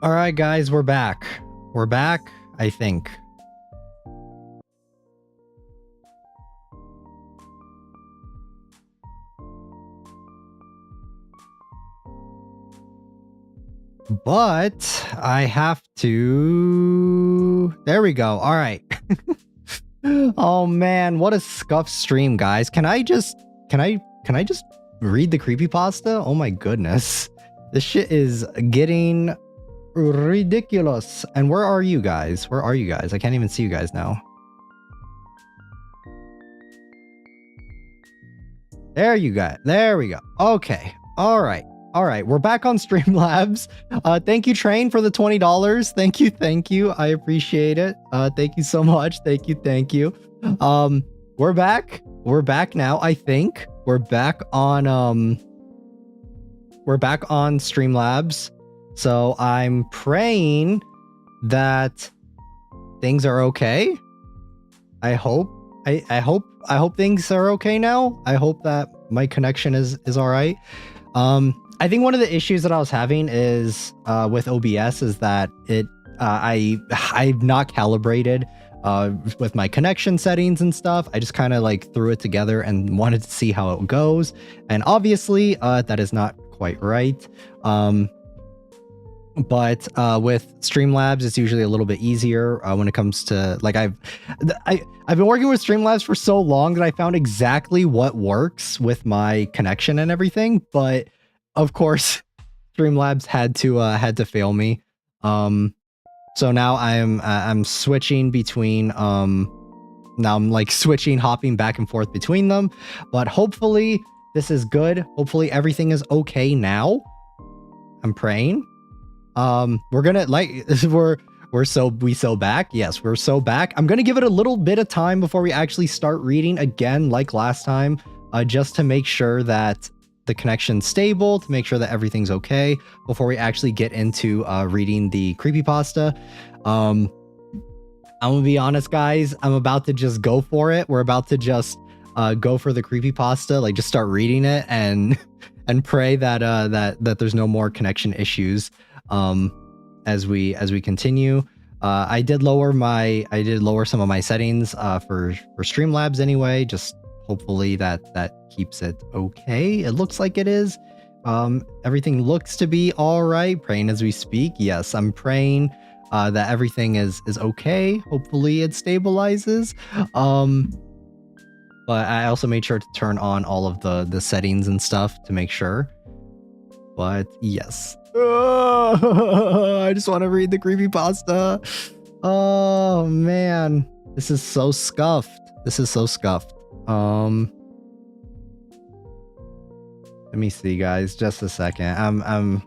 All right, guys, we're back. We're back, I think. But I have to... There we go. All right. Oh man, what a scuffed stream, guys. Can I just read the creepypasta? Oh my goodness. This shit is getting ridiculous. And where are you guys? Where are you guys? I can't even see you guys now. There you go. There we go. Okay. All right. All right. We're back on Streamlabs. Thank you, Train, for the $20. Thank you. Thank you. I appreciate it. Thank you so much. Thank you. Thank you. We're back. We're back now, I think. We're back on Streamlabs. So I'm praying that things are okay. I hope things are okay now. I hope that my connection is all right. I think one of the issues that I was having is with OBS is that I've not calibrated with my connection settings and stuff. I just kind of like threw it together and wanted to see how it goes. And obviously that is not quite right. But with Streamlabs, it's usually a little bit easier when it comes to like I've been working with Streamlabs for so long that I found exactly what works with my connection and everything. But of course, Streamlabs had to fail me. So now I'm switching between now I'm like hopping back and forth between them. But hopefully this is good. Hopefully everything is okay now. I'm praying. We're gonna like we're so back. Yes, we're so back. I'm gonna give it a little bit of time before we actually start reading again, like last time, just to make sure that the connection's stable, to make sure that everything's okay before we actually get into reading the creepypasta. I'm gonna be honest, guys. I'm about to just go for it. We're about to just go for the creepypasta, like just start reading it and pray that that there's no more connection issues as we continue. I did lower some of my settings for Streamlabs anyway, just hopefully that keeps it okay. It looks like it is. Everything looks to be all right. Praying as we speak. Yes, I'm praying that everything is okay. Hopefully it stabilizes. But I also made sure to turn on all of the settings and stuff to make sure. But yes. I just want to read the creepypasta. Oh man. This is so scuffed. This is so scuffed. Let me see, guys. Just a second. I'm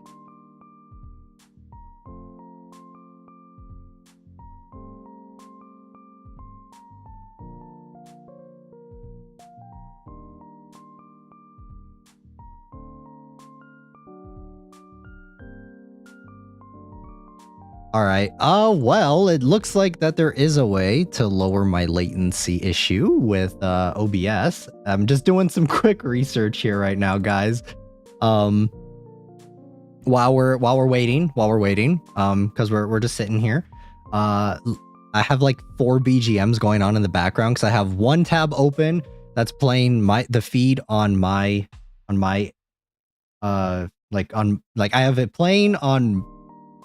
all right. Well, it looks like that there is a way to lower my latency issue with OBS. I'm just doing some quick research here right now, guys. While we're waiting, because we're just sitting here. I have like 4 BGMs going on in the background because I have one tab open that's playing the feed on my I have it playing on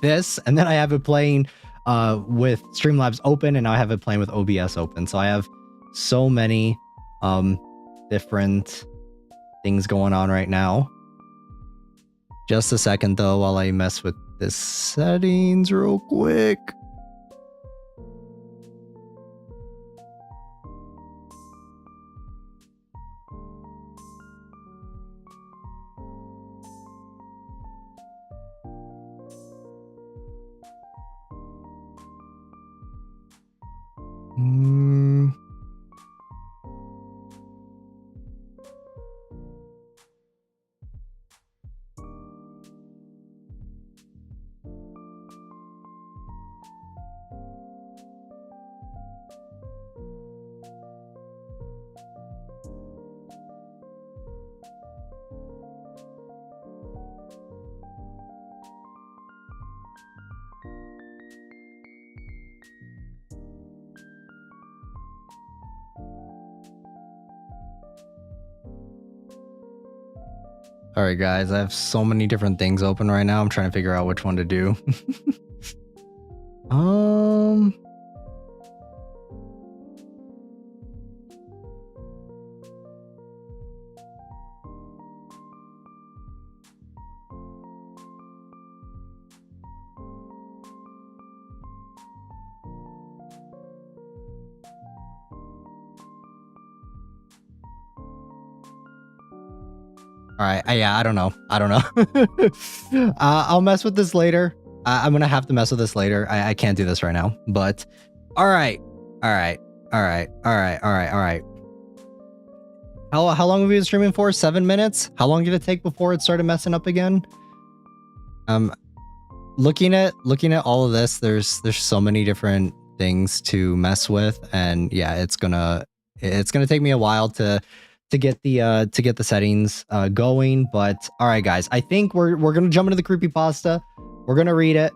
this, and then I have it playing with Streamlabs open, and now I have it playing with OBS open. So I have so many different things going on right now. Just a second though while I mess with this settings real quick. All right, guys, I have so many different things open right now. I'm trying to figure out which one to do. All right. Yeah, I don't know. I'll mess with this later. I'm going to have to mess with this later. I can't do this right now, but all right. How long have we been streaming for? 7 minutes? How long did it take before it started messing up again? Looking at all of this, there's so many different things to mess with, and yeah, it's gonna take me a while to get the settings going. But all right, guys, I think we're gonna jump into the creepypasta. We're gonna read it.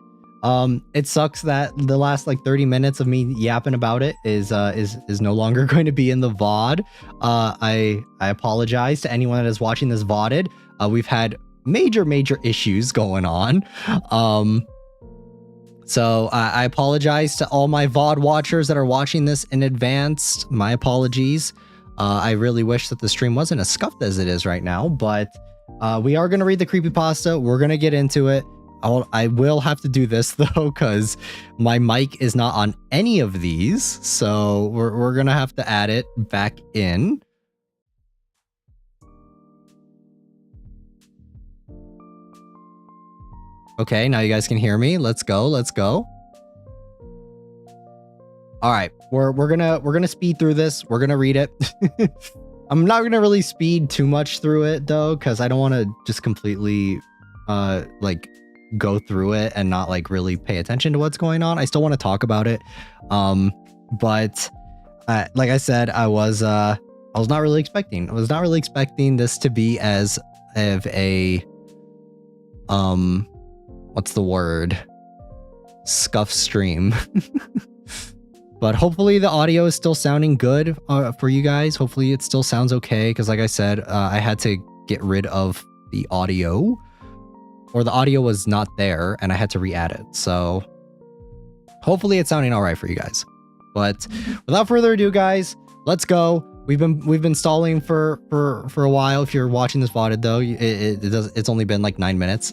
It sucks that the last like 30 minutes of me yapping about it is no longer going to be in the VOD. I apologize to anyone that is watching this VODed. We've had major issues going on. So I apologize to all my VOD watchers that are watching this in advance. My apologies. I really wish that the stream wasn't as scuffed as it is right now, but we are going to read the creepypasta. We're going to get into it. I will have to do this though, because my mic is not on any of these. So we're going to have to add it back in. Okay, now you guys can hear me. Let's go. All right, we're gonna speed through this. We're gonna read it. I'm not gonna really speed too much through it though, because I don't want to just completely like go through it and not like really pay attention to what's going on. I still want to talk about it, but like I said, I was not really expecting. I was not really expecting this to be as of a what's the word? Scuff stream. But hopefully the audio is still sounding good for you guys. Hopefully it still sounds okay, because like I said, I had to get rid of the audio, or the audio was not there and I had to re-add it. So hopefully it's sounding all right for you guys. But without further ado, guys, let's go. We've been stalling for a while. If you're watching this VOD though, it's only been like 9 minutes.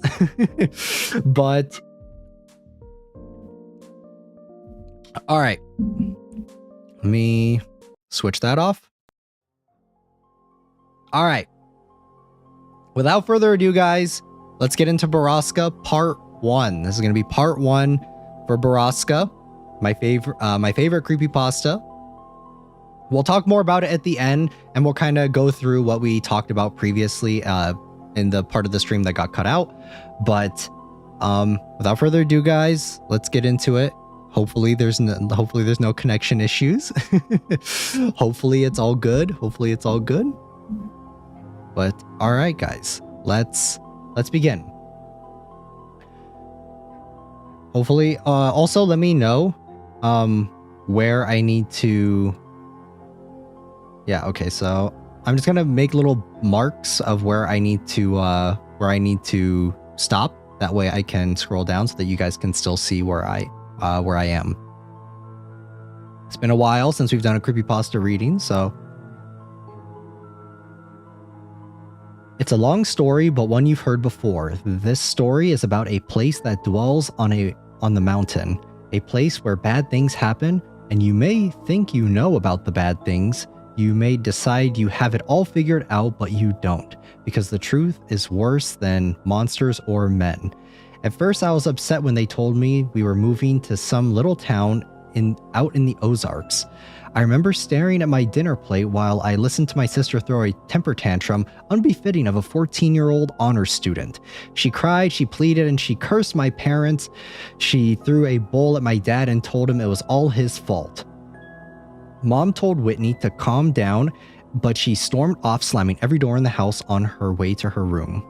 But all right, let me switch that off. All right, without further ado, guys, let's get into Borrasca Part 1. This is going to be Part 1 for Borrasca, my favorite creepypasta. We'll talk more about it at the end, and we'll kind of go through what we talked about previously in the part of the stream that got cut out. But without further ado, guys, let's get into it. Hopefully there's no connection issues. Hopefully it's all good. But all right, guys, let's begin. Hopefully, also let me know where I need to. Yeah, okay, so I'm just gonna make little marks of where I need to stop. That way I can scroll down so that you guys can still see where I am. It's been a while since we've done a creepypasta reading, so it's a long story, but one you've heard before. This story is about a place that dwells on the mountain, a place where bad things happen, and you may think you know about the bad things. You may decide you have it all figured out, but you don't, because the truth is worse than monsters or men. At first, I was upset when they told me we were moving to some little town out in the Ozarks. I remember staring at my dinner plate while I listened to my sister throw a temper tantrum unbefitting of a 14-year-old honors student. She cried, she pleaded, and she cursed my parents. She threw a bowl at my dad and told him it was all his fault. Mom told Whitney to calm down, but she stormed off, slamming every door in the house on her way to her room.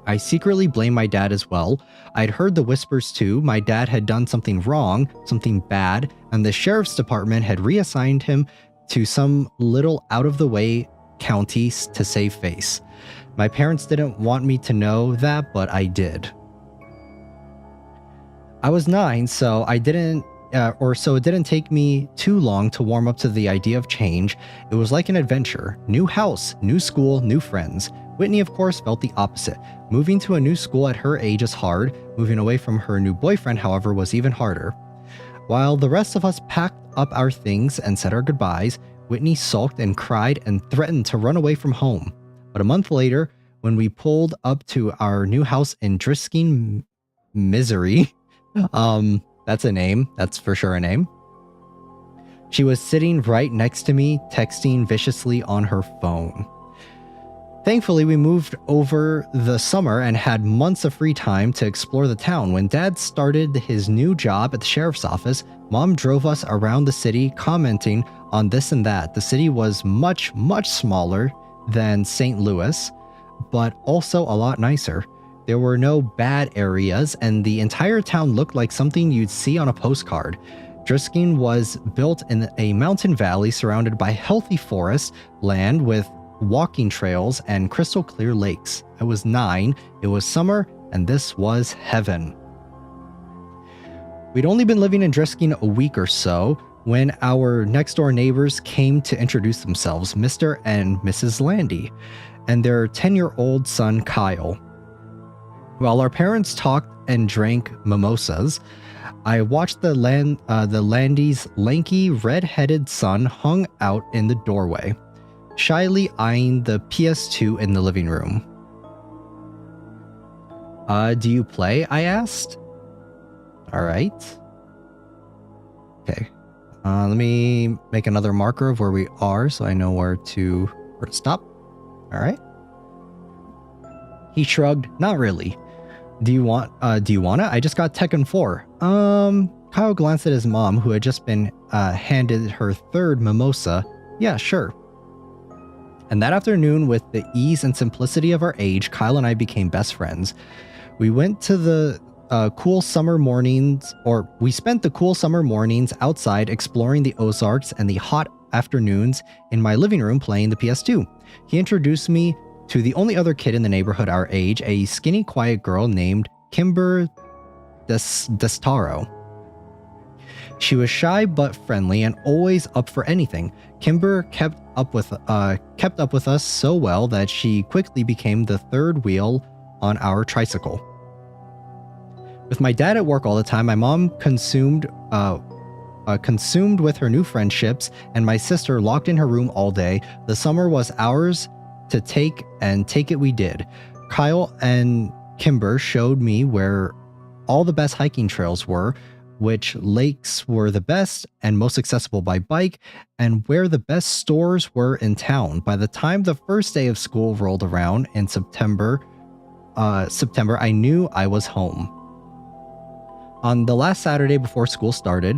I secretly blamed my dad as well. I'd heard the whispers too. My dad had done something wrong, something bad, and the sheriff's department had reassigned him to some little out of the way county to save face. My parents didn't want me to know that, but I did. I was 9, so it didn't take me too long to warm up to the idea of change. It was like an adventure. New house, new school, new friends. Whitney, of course, felt the opposite. Moving to a new school at her age is hard. Moving away from her new boyfriend, however, was even harder. While the rest of us packed up our things and said our goodbyes, Whitney sulked and cried and threatened to run away from home. But a month later, when we pulled up to our new house in Driskin, Missouri, that's a name. That's for sure a name. She was sitting right next to me, texting viciously on her phone. Thankfully, we moved over the summer and had months of free time to explore the town. When Dad started his new job at the sheriff's office, Mom drove us around the city, commenting on this and that. The city was much, much smaller than St. Louis, but also a lot nicer. There were no bad areas, and the entire town looked like something you'd see on a postcard. Driskin was built in a mountain valley surrounded by healthy forest land with walking trails and crystal clear lakes. I was 9, it was summer, and this was heaven. We'd only been living in Driskin a week or so when our next door neighbors came to introduce themselves, Mr. and Mrs. Landy, and their 10-year-old son Kyle. While our parents talked and drank mimosas, I watched the Landy's lanky, red-headed son hung out in the doorway, shyly eyeing the PS2 in the living room. Do you play? I asked. All right. Okay. Let me make another marker of where we are so I know where to stop. All right. He shrugged. Not really. Do you want it? I just got Tekken 4. Kyle glanced at his mom, who had just been handed her third mimosa. Yeah, sure. And that afternoon, with the ease and simplicity of our age, Kyle and I became best friends. We went to the we spent the cool summer mornings outside exploring the Ozarks and the hot afternoons in my living room playing the PS2. He introduced me to the only other kid in the neighborhood our age, a skinny, quiet girl named Kimber Destaro. She was shy but friendly and always up for anything. Kimber kept up with us so well that she quickly became the third wheel on our tricycle. With my dad at work all the time, my mom consumed with her new friendships, and my sister locked in her room all day. The summer was ours to take, and take it we did. Kyle and Kimber showed me where all the best hiking trails were, which lakes were the best and most accessible by bike, and where the best stores were in town. By the time the first day of school rolled around in September, I knew I was home. On the last Saturday before school started,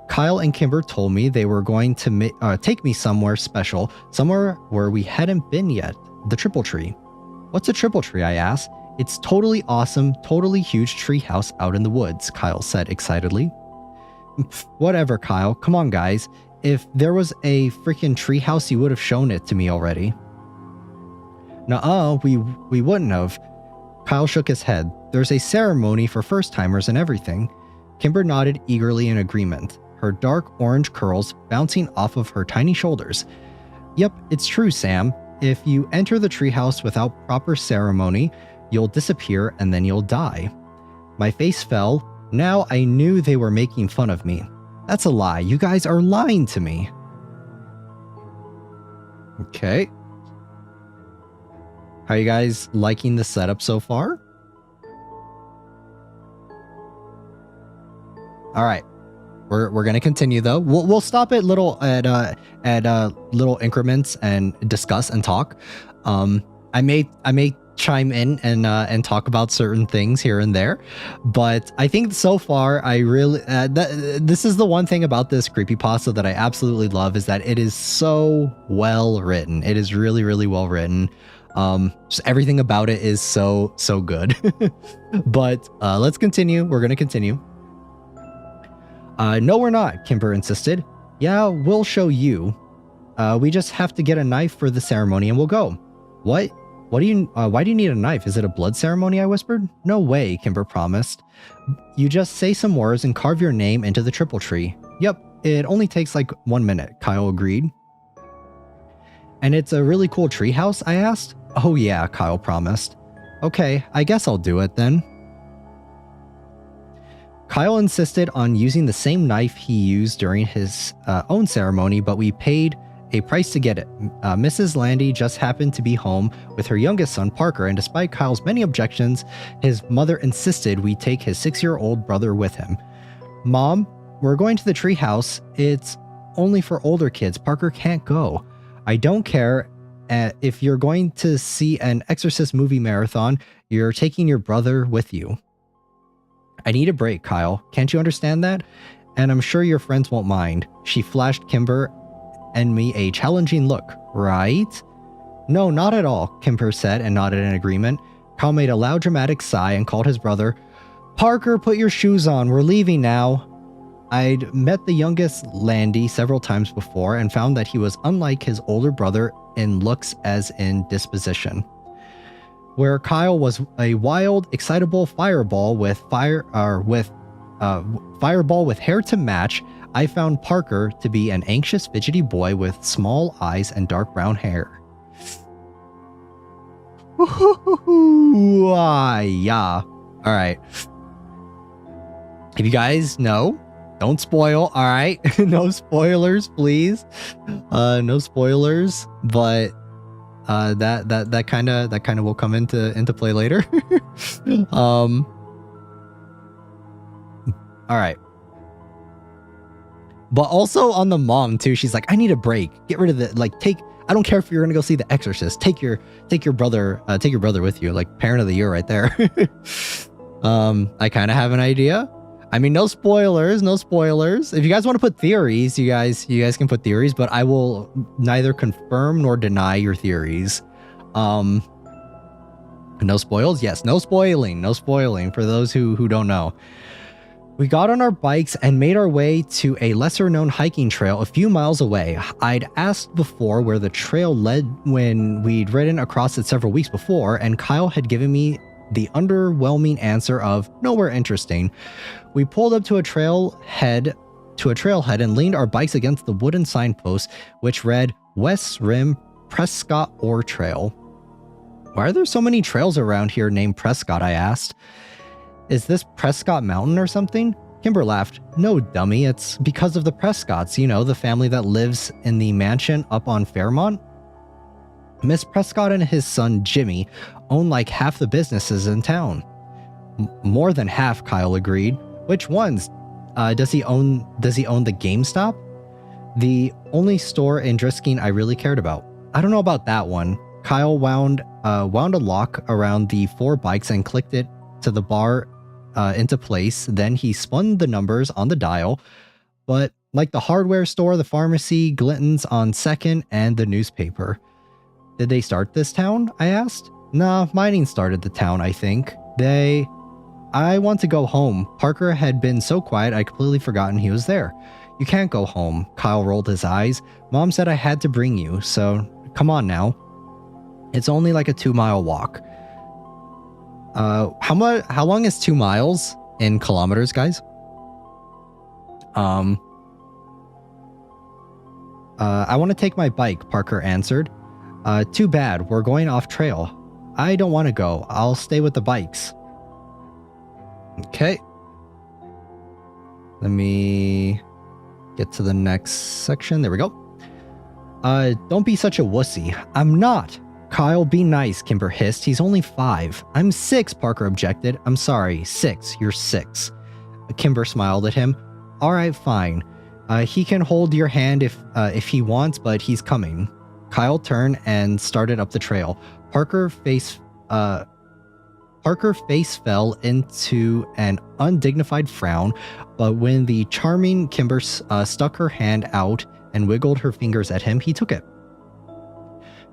Kyle and Kimber told me they were going to take me somewhere special, somewhere where we hadn't been yet, the Triple Tree. What's a Triple Tree? I asked. It's totally awesome, totally huge tree house out in the woods, Kyle said excitedly. Whatever, Kyle. Come on, guys. If there was a freaking tree house, you would have shown it to me already. Nuh-uh, we wouldn't have. Kyle shook his head. There's a ceremony for first-timers and everything. Kimber nodded eagerly in agreement, her dark orange curls bouncing off of her tiny shoulders. Yep, it's true, Sam. If you enter the treehouse without proper ceremony, you'll disappear and then you'll die. My face fell. Now I knew they were making fun of me. That's a lie. You guys are lying to me. Okay. How are you guys liking the setup so far? All right. We're gonna continue though. We'll stop at little increments and discuss and talk. I may chime in and talk about certain things here and there, but I think so far I really this is the one thing about this creepypasta that I absolutely love, is that it is so well written. It is really, really well written. Just everything about it is so good. But let's continue. We're gonna continue. No, we're not, Kimber insisted. Yeah, we'll show you. We just have to get a knife for the ceremony and we'll go. What? Why do you need a knife? Is it a blood ceremony? I whispered. No way, Kimber promised. You just say some words and carve your name into the triple tree. Yep, it only takes like 1 minute, Kyle agreed. And it's a really cool tree house, I asked. Oh yeah, Kyle promised. Okay, I guess I'll do it then. Kyle insisted on using the same knife he used during his own ceremony, but we paid a price to get it. Mrs. Landy just happened to be home with her youngest son, Parker, and despite Kyle's many objections, his mother insisted we take his 6-year-old brother with him. Mom, we're going to the treehouse. It's only for older kids. Parker can't go. I don't care if you're going to see an Exorcist movie marathon, you're taking your brother with you. I need a break, Kyle. Can't you understand that? And I'm sure your friends won't mind. She flashed Kimber and me a challenging look, right? No, not at all, Kimber said and nodded in agreement. Kyle made a loud dramatic sigh and called his brother. Parker, put your shoes on. We're leaving now. I'd met the youngest Landy several times before and found that he was unlike his older brother in looks as in disposition. Where Kyle was a wild, excitable fireball with fireball with hair to match, I found Parker to be an anxious, fidgety boy with small eyes and dark brown hair. Yeah. All right. If you guys know, don't spoil. All right. No spoilers, please. No spoilers. But that kind of will come into play later. All right. But also on the mom too, she's like, I need a break. Get rid of the I don't care if you're gonna go see The Exorcist. Take your brother with you. Like parent of the year right there. I kind of have an idea. I mean, no spoilers. If you guys want to put theories, you guys can put theories, but I will neither confirm nor deny your theories. No spoils? Yes, no spoiling for those who don't know. We got on our bikes and made our way to a lesser-known hiking trail a few miles away. I'd asked before where the trail led when we'd ridden across it several weeks before, and Kyle had given me the underwhelming answer of nowhere interesting. We pulled up to a trailhead and leaned our bikes against the wooden signpost, which read West Rim Prescott Ore Trail. Why are there so many trails around here named Prescott? I asked. Is this Prescott Mountain or something? Kimber laughed. No, dummy, it's because of the Prescotts, you know, the family that lives in the mansion up on Fairmont. Miss Prescott and his son Jimmy own like half the businesses in town. More than half, Kyle agreed. Which ones? Does he own the GameStop? The only store in Drisking I really cared about. I don't know about that one. Kyle wound a lock around the 4 bikes and clicked it to the bar into place. Then he spun the numbers on the dial, but like the hardware store, the pharmacy, Glinton's on 2nd, and the newspaper. Did they start this town? I asked. Nah, mining started the town, I think. I want to go home. Parker had been so quiet I'd completely forgotten he was there. You can't go home. Kyle rolled his eyes. Mom said I had to bring you, so come on now. It's only like a 2-mile walk. How long is 2 miles in kilometers, guys? I want to take my bike, Parker answered. Too bad, we're going off trail. I don't want to go. I'll stay with the bikes. Okay. Let me get to the next section. There we go. Don't be such a wussy. I'm not. Kyle, be nice, Kimber hissed. He's only 5. I'm 6, Parker objected. I'm sorry, 6. You're 6. Kimber smiled at him. All right, fine. He can hold your hand if he wants, but he's coming. Kyle turned and started up the trail. Parker face fell into an undignified frown, but when the charming Kimber stuck her hand out and wiggled her fingers at him, he took it.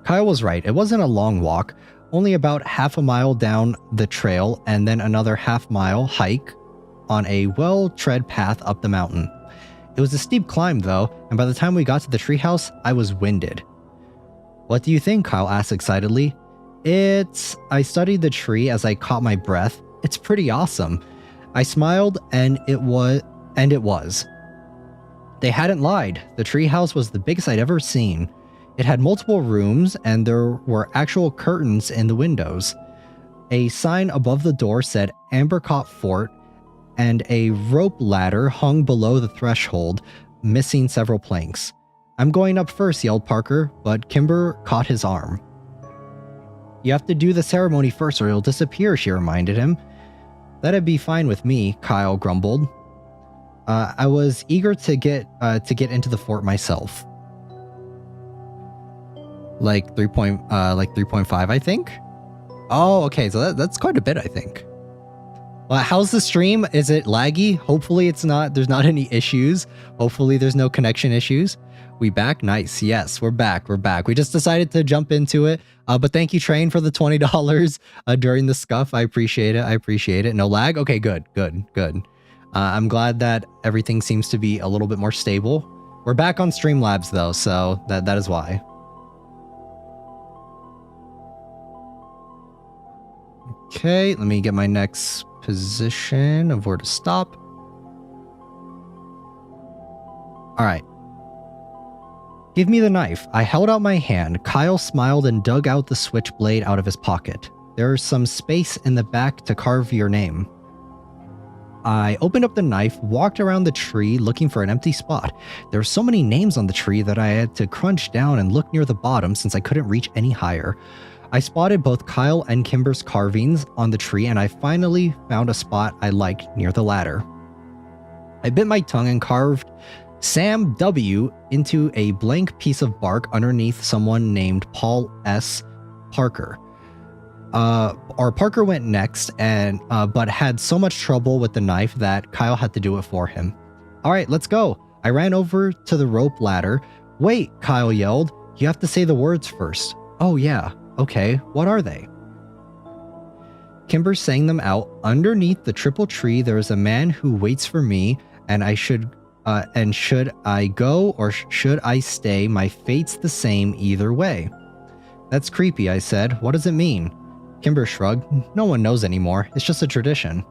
Kyle was right. It wasn't a long walk, only about half a mile down the trail and then another half-mile hike on a well-tread path up the mountain. It was a steep climb though, and by the time we got to the treehouse, I was winded. What do you think? Kyle asked excitedly. I studied the tree as I caught my breath. It's pretty awesome. I smiled, and it was. They hadn't lied. The treehouse was the biggest I'd ever seen. It had multiple rooms, and there were actual curtains in the windows. A sign above the door said Ambercott Fort, and a rope ladder hung below the threshold, missing several planks. I'm going up first, yelled Parker, but Kimber caught his arm. You have to do the ceremony first or you'll disappear, she reminded him. That'd be fine with me, Kyle grumbled. I was eager to get into the fort myself. Like 3.5, I think. Oh, okay, so that's quite a bit, I think. How's the stream? Is it laggy? Hopefully it's not. There's not any issues. Hopefully there's no connection issues. We back? Nice. Yes, we're back. We're back. We just decided to jump into it. But thank you, Train, for the $20 during the scuff. I appreciate it. I appreciate it. No lag? Okay, good. I'm glad that everything seems to be a little bit more stable. We're back on Streamlabs, though, so that is why. Okay, let me get my next position of where to stop. All right. Give me the knife. I held out my hand. Kyle smiled and dug out the switchblade out of his pocket. There's some space in the back to carve your name. I opened up the knife, walked around the tree looking for an empty spot. There were so many names on the tree that I had to crunch down and look near the bottom since I couldn't reach any higher. I spotted both Kyle and Kimber's carvings on the tree, and I finally found a spot I liked near the ladder. I bit my tongue and carved Sam W. into a blank piece of bark underneath someone named Paul S. Parker. Parker went next, but had so much trouble with the knife that Kyle had to do it for him. All right, let's go. I ran over to the rope ladder. Wait, Kyle yelled. You have to say the words first. Oh yeah, okay, what are they? Kimber sang them out. Underneath the triple tree, there is a man who waits for me, and should I go or should I stay? My fate's the same either way. That's creepy, I said. What does it mean? Kimber shrugged. No one knows anymore. It's just a tradition.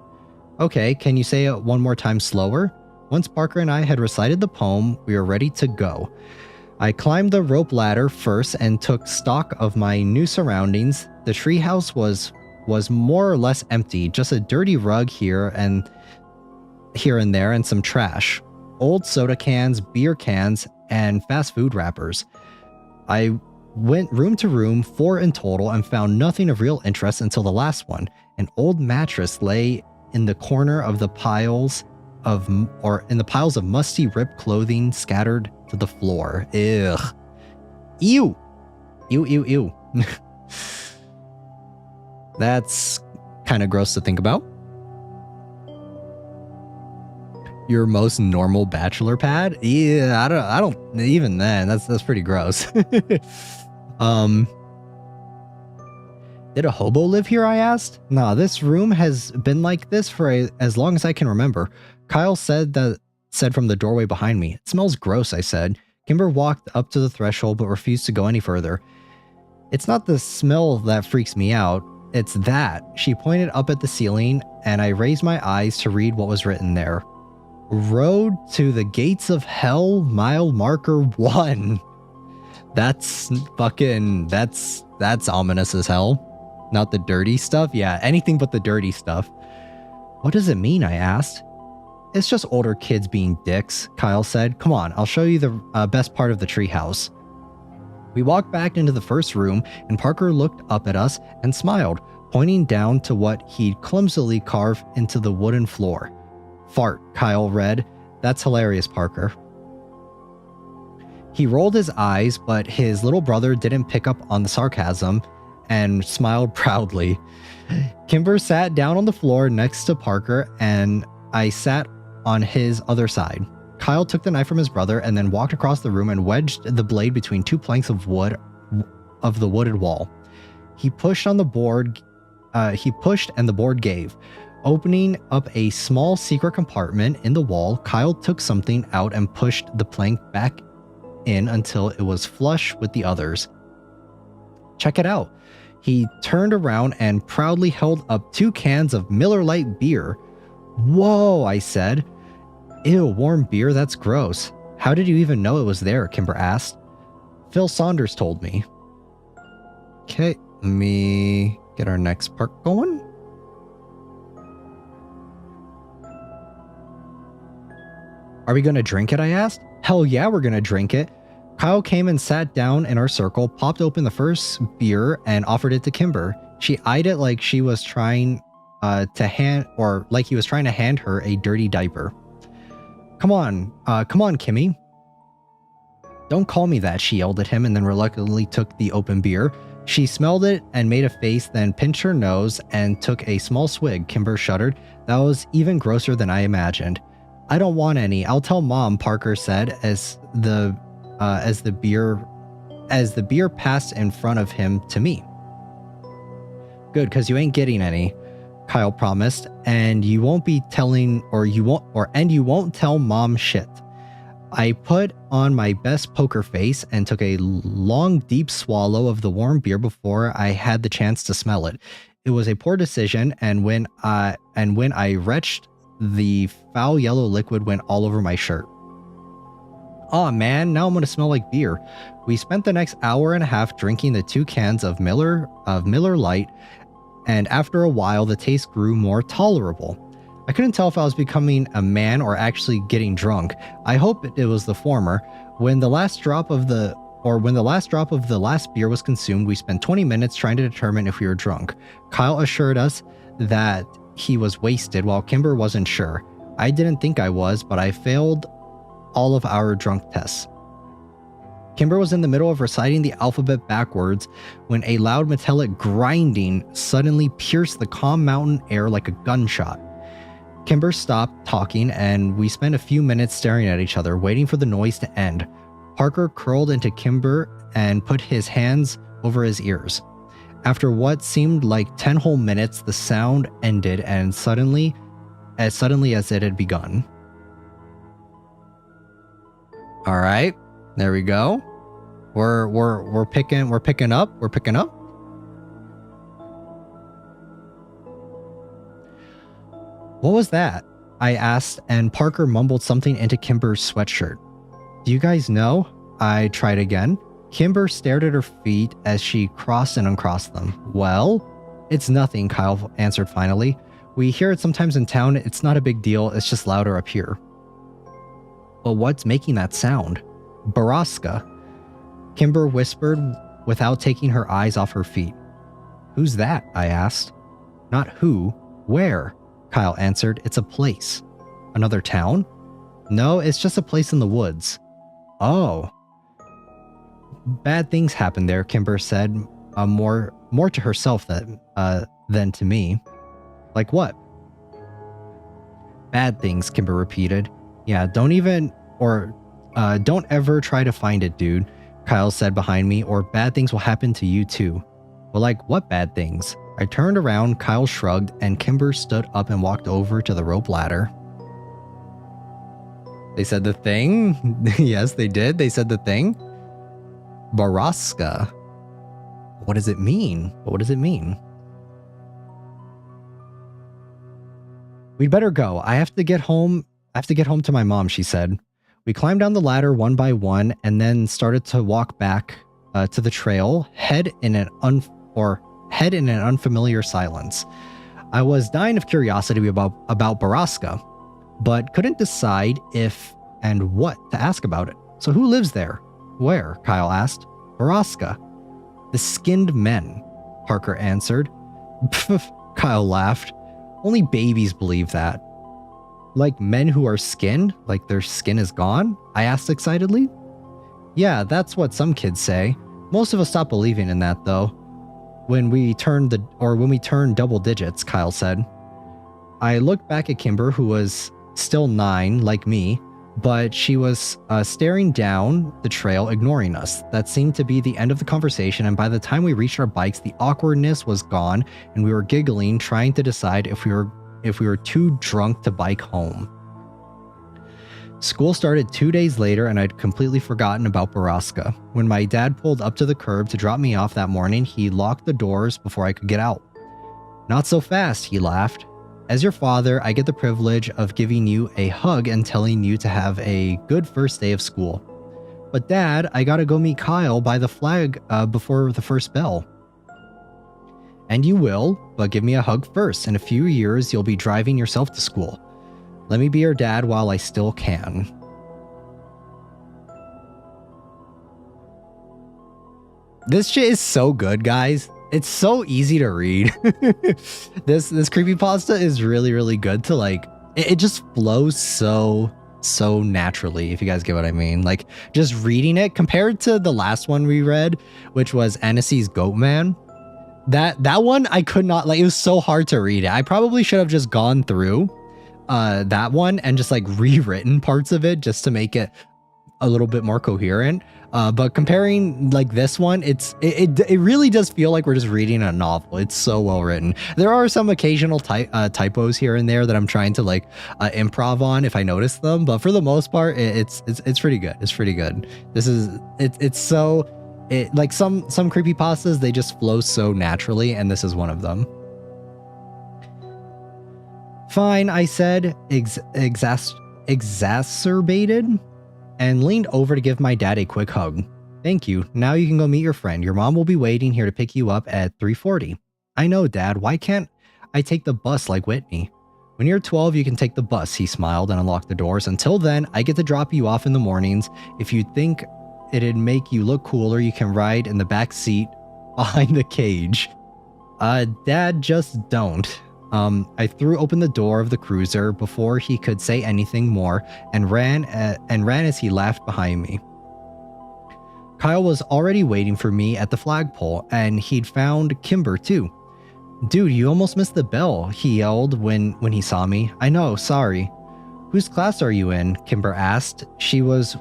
Okay, can you say it one more time slower? Once Parker and I had recited the poem, we were ready to go. I climbed the rope ladder first and took stock of my new surroundings. The treehouse was more or less empty, just a dirty rug here and there and some trash. Old soda cans, beer cans, and fast food wrappers. I went room to room, 4 in total, and found nothing of real interest until the last one. An old mattress lay in the corner of the piles of musty ripped clothing scattered to the floor. Ugh. Ew. Ew. That's kind of gross to think about. Your most normal bachelor pad? Yeah, I don't even then. That's pretty gross. Did a hobo live here? I asked. Nah, this room has been like this for as long as I can remember. Kyle said from the doorway behind me. It smells gross, I said. Kimber walked up to the threshold but refused to go any further. It's not the smell that freaks me out. It's that. She pointed up at the ceiling, and I raised my eyes to read what was written there. Road to the gates of hell, mile marker 1. That's ominous as hell. Not the dirty stuff? Yeah, anything but the dirty stuff. What does it mean? I asked. It's just older kids being dicks, Kyle said. Come on, I'll show you the best part of the treehouse. We walked back into the first room, and Parker looked up at us and smiled, pointing down to what he'd clumsily carved into the wooden floor. Fart, Kyle read. That's hilarious, Parker. He rolled his eyes, but his little brother didn't pick up on the sarcasm and smiled proudly. Kimber sat down on the floor next to Parker, and I sat on his other side. Kyle took the knife from his brother and then walked across the room and wedged the blade between 2 planks of wood of the wooded wall. He pushed and the board gave. Opening up a small secret compartment in the wall, Kyle took something out and pushed the plank back in until it was flush with the others. Check it out. He turned around and proudly held up 2 cans of Miller Lite beer. Whoa, I said. Ew, warm beer? That's gross. How did you even know it was there? Kimber asked. Phil Saunders told me. Okay, let me get our next part going. Are we going to drink it? I asked. Hell yeah, we're going to drink it. Kyle came and sat down in our circle, popped open the first beer, and offered it to Kimber. She eyed it like she was trying like he was trying to hand her a dirty diaper. Come on, Kimmy. Don't call me that, she yelled at him and then reluctantly took the open beer. She smelled it and made a face, then pinched her nose and took a small swig. Kimber shuddered. That was even grosser than I imagined. I don't want any. I'll tell Mom, Parker said as the beer passed in front of him to me. Good, because you ain't getting any, Kyle promised, and you won't tell Mom shit. I put on my best poker face and took a long, deep swallow of the warm beer before I had the chance to smell it. It was a poor decision, and when I retched, the foul yellow liquid went all over my shirt. Aw man, now I'm gonna smell like beer. We spent the next hour and a half drinking the 2 cans of Miller Lite, and after a while the taste grew more tolerable. I couldn't tell if I was becoming a man or actually getting drunk. I hope it was the former. When the last drop of the last beer was consumed, we spent 20 minutes trying to determine if we were drunk. Kyle assured us that he was wasted, while Kimber wasn't sure. I didn't think I was, but I failed all of our drunk tests. Kimber was in the middle of reciting the alphabet backwards when a loud metallic grinding suddenly pierced the calm mountain air like a gunshot. Kimber stopped talking, and we spent a few minutes staring at each other, waiting for the noise to end. Parker curled into Kimber and put his hands over his ears. After what seemed like 10 whole minutes, the sound ended and as suddenly as it had begun. All right, there we go. We're picking up. What was that? I asked, and Parker mumbled something into Kimber's sweatshirt. Do you guys know? I tried again. Kimber stared at her feet as she crossed and uncrossed them. Well, it's nothing, Kyle answered finally. We hear it sometimes in town. It's not a big deal. It's just louder up here. But what's making that sound? Borrasca. Kimber whispered without taking her eyes off her feet. Who's that? I asked. Not who. Where? Kyle answered. It's a place. Another town? No, it's just a place in the woods. Oh. Bad things happen there, Kimber said, more to herself than to me. Like what? Bad things, Kimber repeated. Yeah, don't ever try to find it, dude, Kyle said behind me, or bad things will happen to you too. Well, like what bad things? I turned around, Kyle shrugged, and Kimber stood up and walked over to the rope ladder. They said the thing? Yes, they did. They said the thing. Borrasca. What does it mean? What does it mean? We'd better go. I have to get home to my mom, she said. We climbed down the ladder one by one and then started to walk back to the trail, head in an unfamiliar silence. I was dying of curiosity about Borrasca, but couldn't decide if and what to ask about it. So who lives there? Where? Kyle asked. Borrasca. The skinned men, Parker answered. Kyle laughed. Only babies believe that. Like men who are skinned? Like their skin is gone? I asked excitedly. Yeah, that's what some kids say. Most of us stopped believing in that though. When we turned double digits, Kyle said. I looked back at Kimber, who was still 9, like me, but she was staring down the trail, ignoring us. That seemed to be the end of the conversation, and by the time we reached our bikes, the awkwardness was gone, and we were giggling, trying to decide if we were if we were too drunk to bike home. School started 2 days later and I'd completely forgotten about Borrasca. When my dad pulled up to the curb to drop me off that morning, he locked the doors before I could get out. Not so fast, he laughed. As your father, I get the privilege of giving you a hug and telling you to have a good first day of school. But Dad, I gotta go meet Kyle by the flag before the first bell. And you will, but give me a hug first. In a few years, you'll be driving yourself to school. Let me be your dad while I still can. This shit is so good, guys. It's so easy to read. This creepypasta is really, really good to like, it just flows so naturally, if you guys get what I mean. Like, just reading it compared to the last one we read, which was Anisee's Goatman. That one I could not, like, it was so hard to read it. I probably should have just gone through that one and just like rewritten parts of it just to make it a little bit more coherent. But comparing like this one, it really does feel like we're just reading a novel. It's so well written. There are some occasional typos here and there that I'm trying to like improv on if I notice them, but for the most part, it's pretty good. It's pretty good. It's so like some creepypastas, they just flow so naturally, and this is one of them. Fine, I said, exacerbated, and leaned over to give my dad a quick hug. Thank you. Now you can go meet your friend. Your mom will be waiting here to pick you up at 3:40. I know, Dad. Why can't I take the bus like Whitney? When you're 12, you can take the bus, he smiled and unlocked the doors. Until then, I get to drop you off in the mornings. If you think it'd make you look cooler, you can ride in the back seat behind the cage. Dad, just don't. I threw open the door of the cruiser before he could say anything more and ran as he laughed behind me. Kyle was already waiting for me at the flagpole, and he'd found Kimber too. Dude, you almost missed the bell, he yelled when he saw me. I know, sorry. Whose class are you in? Kimber asked. She was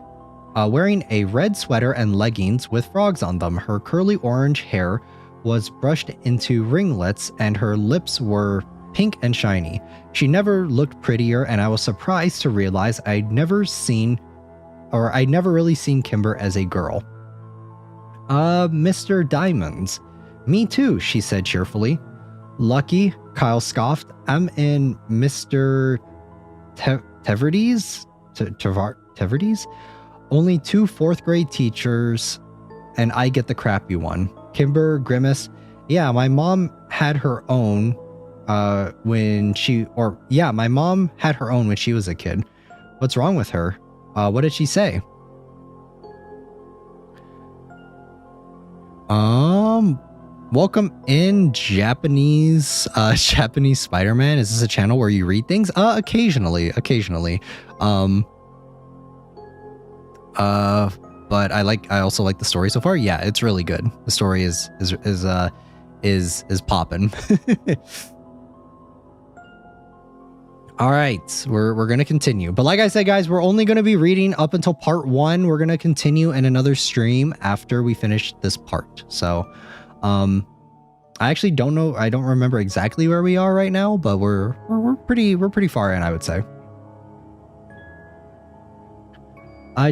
wearing a red sweater and leggings with frogs on them. Her curly orange hair was brushed into ringlets and her lips were pink and shiny. She never looked prettier, and I was surprised to realize I'd never really seen Kimber as a girl. Mr. Diamonds. Me too, she said cheerfully. Lucky, Kyle scoffed. I'm in Mr. Teverdes? Teverdes? Only 2 4th-grade teachers, and I get the crappy one. Kimber grimaced. Yeah, my mom had her own my mom had her own when she was a kid. What's wrong with her? What did she say? Welcome in Japanese Spider-Man. Is this a channel where you read things? Occasionally. But I also like the story so far. Yeah, it's really good. The story is poppin'. All right, we're gonna continue. But like I said, guys, we're only gonna be reading up until part 1. We're gonna continue in another stream after we finish this part. So, I actually don't know. I don't remember exactly where we are right now, but we're pretty far in, I would say.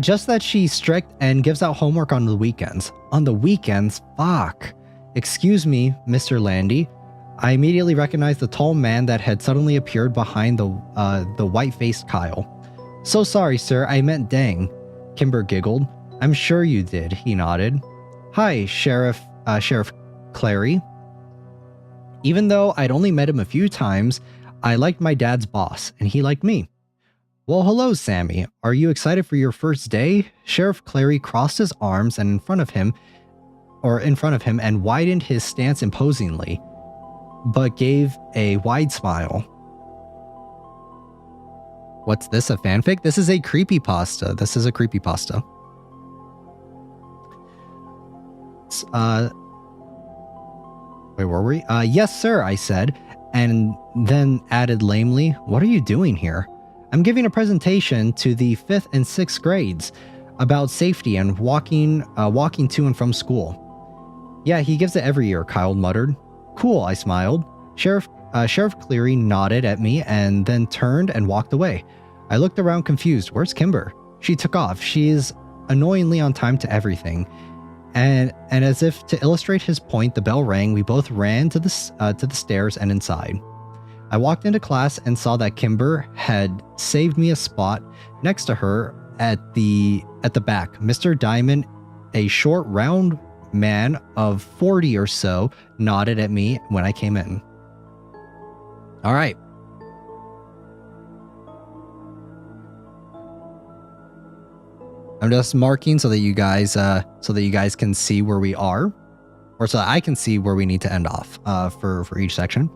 Just that she's strict and gives out homework on the weekends. On the weekends? Fuck. Excuse me, Mr. Landy. I immediately recognized the tall man that had suddenly appeared behind the white-faced Kyle. So sorry, sir. I meant dang. Kimber giggled. I'm sure you did, he nodded. Hi, Sheriff Clary. Even though I'd only met him a few times, I liked my dad's boss, and he liked me. Well, hello, Sammy. Are you excited for your first day? Sheriff Clary crossed his arms and in front of him and widened his stance imposingly, but gave a wide smile. What's this, a fanfic? This is a creepypasta. Wait, were we? Yes, sir, I said, and then added lamely, what are you doing here? I'm giving a presentation to the 5th and 6th grades about safety and walking to and from school. Yeah, he gives it every year, Kyle muttered. Cool, I smiled. Sheriff Sheriff Cleary nodded at me and then turned and walked away. I looked around confused. Where's Kimber? She took off. She is annoyingly on time to everything. And as if to illustrate his point, the bell rang. We both ran to the stairs and inside. I walked into class and saw that Kimber had saved me a spot next to her at the back. Mr. Diamond, a short, round man of 40 or so, nodded at me when I came in. All right. I'm just marking so that you guys can see where we are, or so that I can see where we need to end off for each section.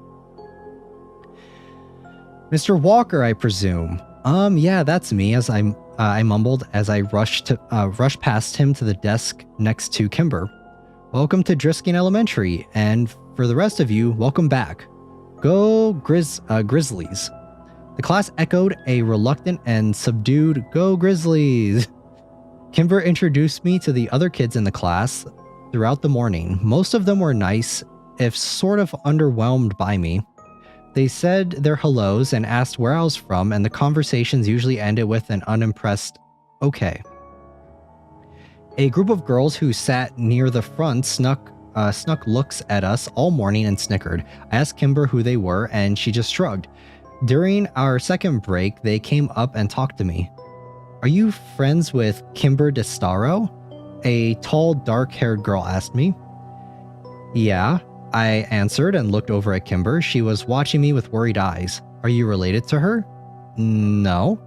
Mr. Walker, I presume. Yeah, that's me. As I mumbled as I rushed past him to the desk next to Kimber. Welcome to Driskin Elementary, and for the rest of you, welcome back. Go Grizzlies. The class echoed a reluctant and subdued "Go Grizzlies." Kimber introduced me to the other kids in the class throughout the morning. Most of them were nice, if sort of underwhelmed by me. They said their hellos and asked where I was from, and the conversations usually ended with an unimpressed "okay." A group of girls who sat near the front snuck looks at us all morning and snickered. I asked Kimber who they were, and she just shrugged. During our second break, they came up and talked to me. Are you friends with Kimber DeStaro? A tall, dark-haired girl asked me. Yeah, I answered and looked over at Kimber. She was watching me with worried eyes. Are you related to her? No.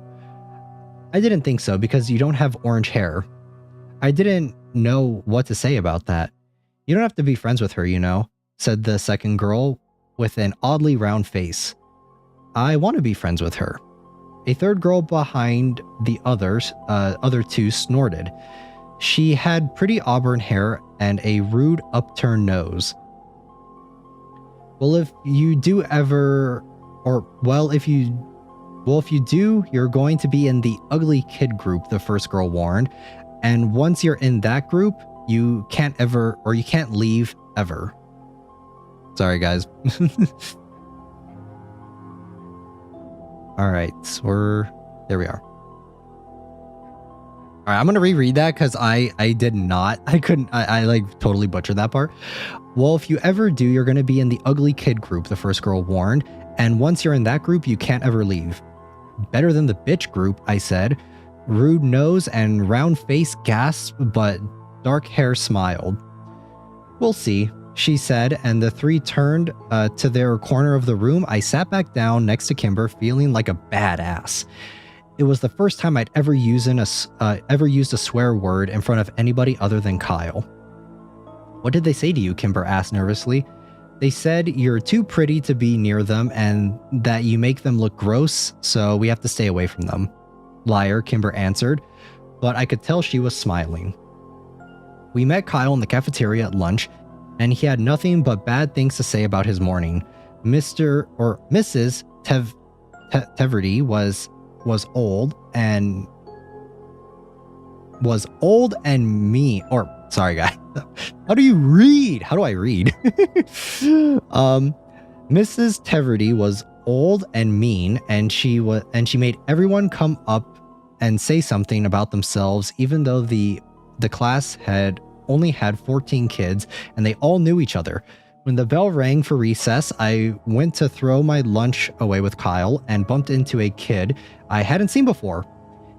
I didn't think so because you don't have orange hair. I didn't know what to say about that. You don't have to be friends with her, you know, said the second girl with an oddly round face. I want to be friends with her. A third girl behind the other two snorted. She had pretty auburn hair and a rude upturned nose. If you do, you're going to be in the ugly kid group, the first girl warned. And once you're in that group, you can't leave ever. Sorry, guys. All right, there we are. All right, I'm going to reread that because I totally butchered that part. Well, if you ever do, you're going to be in the ugly kid group, the first girl warned. And once you're in that group, you can't ever leave. Better than the bitch group, I said. Rude nose and round face gasped, but dark hair smiled. We'll see, she said, and the three turned to their corner of the room. I sat back down next to Kimber, feeling like a badass. It was the first time I'd ever used a swear word in front of anybody other than Kyle. What did they say to you? Kimber asked nervously. They said you're too pretty to be near them and that you make them look gross, so we have to stay away from them. Liar, Kimber answered, but I could tell she was smiling. We met Kyle in the cafeteria at lunch, and he had nothing but bad things to say about his morning. Mrs. Teverty was old and mean. Or sorry, guy. How do I read? Mrs. Teverty was old and mean, and she made everyone come up and say something about themselves, even though the class had only had 14 kids and they all knew each other. When the bell rang for recess, I went to throw my lunch away with Kyle and bumped into a kid I hadn't seen before.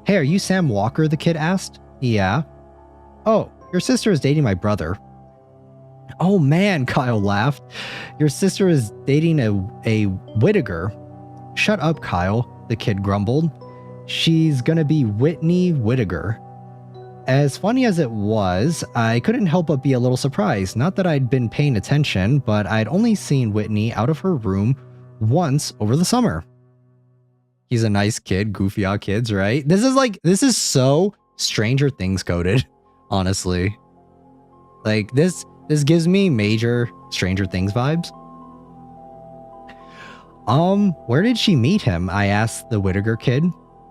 Hey, are you Sam Walker? The kid asked. Yeah. Oh, your sister is dating my brother. Oh man, Kyle laughed. Your sister is dating a Whittaker. Shut up, Kyle, the kid grumbled. She's gonna be Whitney Whittaker. As funny as it was, I couldn't help but be a little surprised. Not that I'd been paying attention, but I'd only seen Whitney out of her room once over the summer. He's a nice kid, goofy out kids, right? This is so Stranger Things coded, honestly. Like this gives me major Stranger Things vibes. Where did she meet him? I asked the Whittaker kid.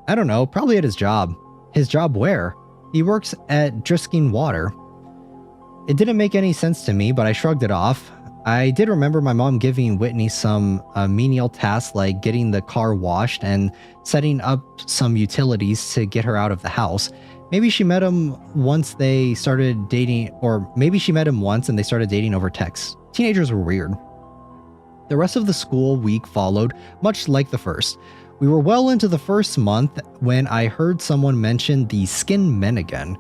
I don't know, probably at his job. His job where? He works at Driskin Water. It didn't make any sense to me, but I shrugged it off. I did remember my mom giving Whitney some menial tasks like getting the car washed and setting up some utilities to get her out of the house. Maybe she met him once they started dating, or maybe she met him once and they started dating over text. Teenagers were weird. The rest of the school week followed, much like the first. We were well into the first month when I heard someone mention the skin men again.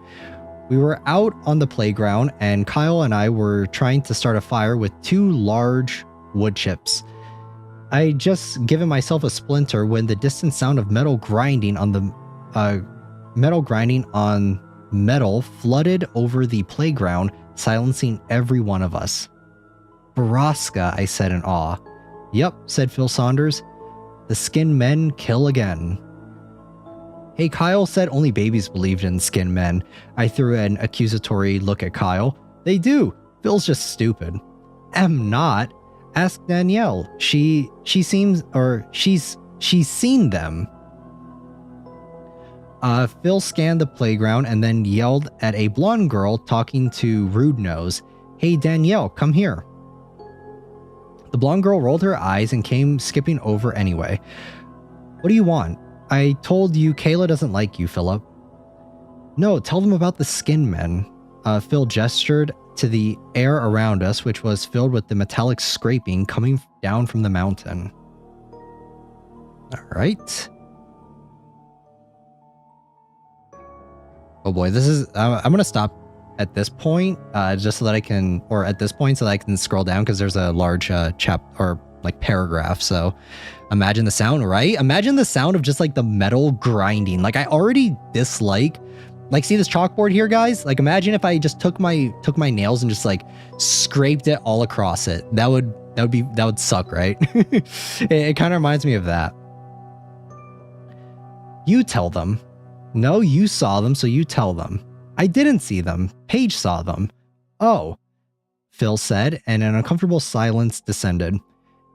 We were out on the playground and Kyle and I were trying to start a fire with 2 large wood chips. I just given myself a splinter when the distant sound of metal grinding on metal flooded over the playground, silencing every one of us. Borrasca, I said in awe. Yep, said Phil Saunders. The skin men kill again. Hey, Kyle said only babies believed in skin men. I threw an accusatory look at Kyle. They do. Phil's just stupid. Am not. Ask Danielle. She's seen them. Phil scanned the playground and then yelled at a blonde girl talking to Rude Nose. Hey, Danielle, come here. The blonde girl rolled her eyes and came skipping over anyway. What do you want? I told you Kayla doesn't like you, Philip. No, tell them about the skin men. Phil gestured to the air around us, which was filled with the metallic scraping coming down from the mountain. All right. Oh boy, this is... I'm going to stop at this point, just so that I can... Or at this point, so that I can scroll down, because there's a large paragraph, so... Imagine the sound, right? Imagine the sound of just like the metal grinding. Like I already dislike, like see this chalkboard here, guys? Like imagine if I just took my nails and just like scraped it all across it. That would suck, right? It kind of reminds me of that. You tell them. No, you saw them, so you tell them. I didn't see them. Paige saw them. Oh, Phil said, and an uncomfortable silence descended.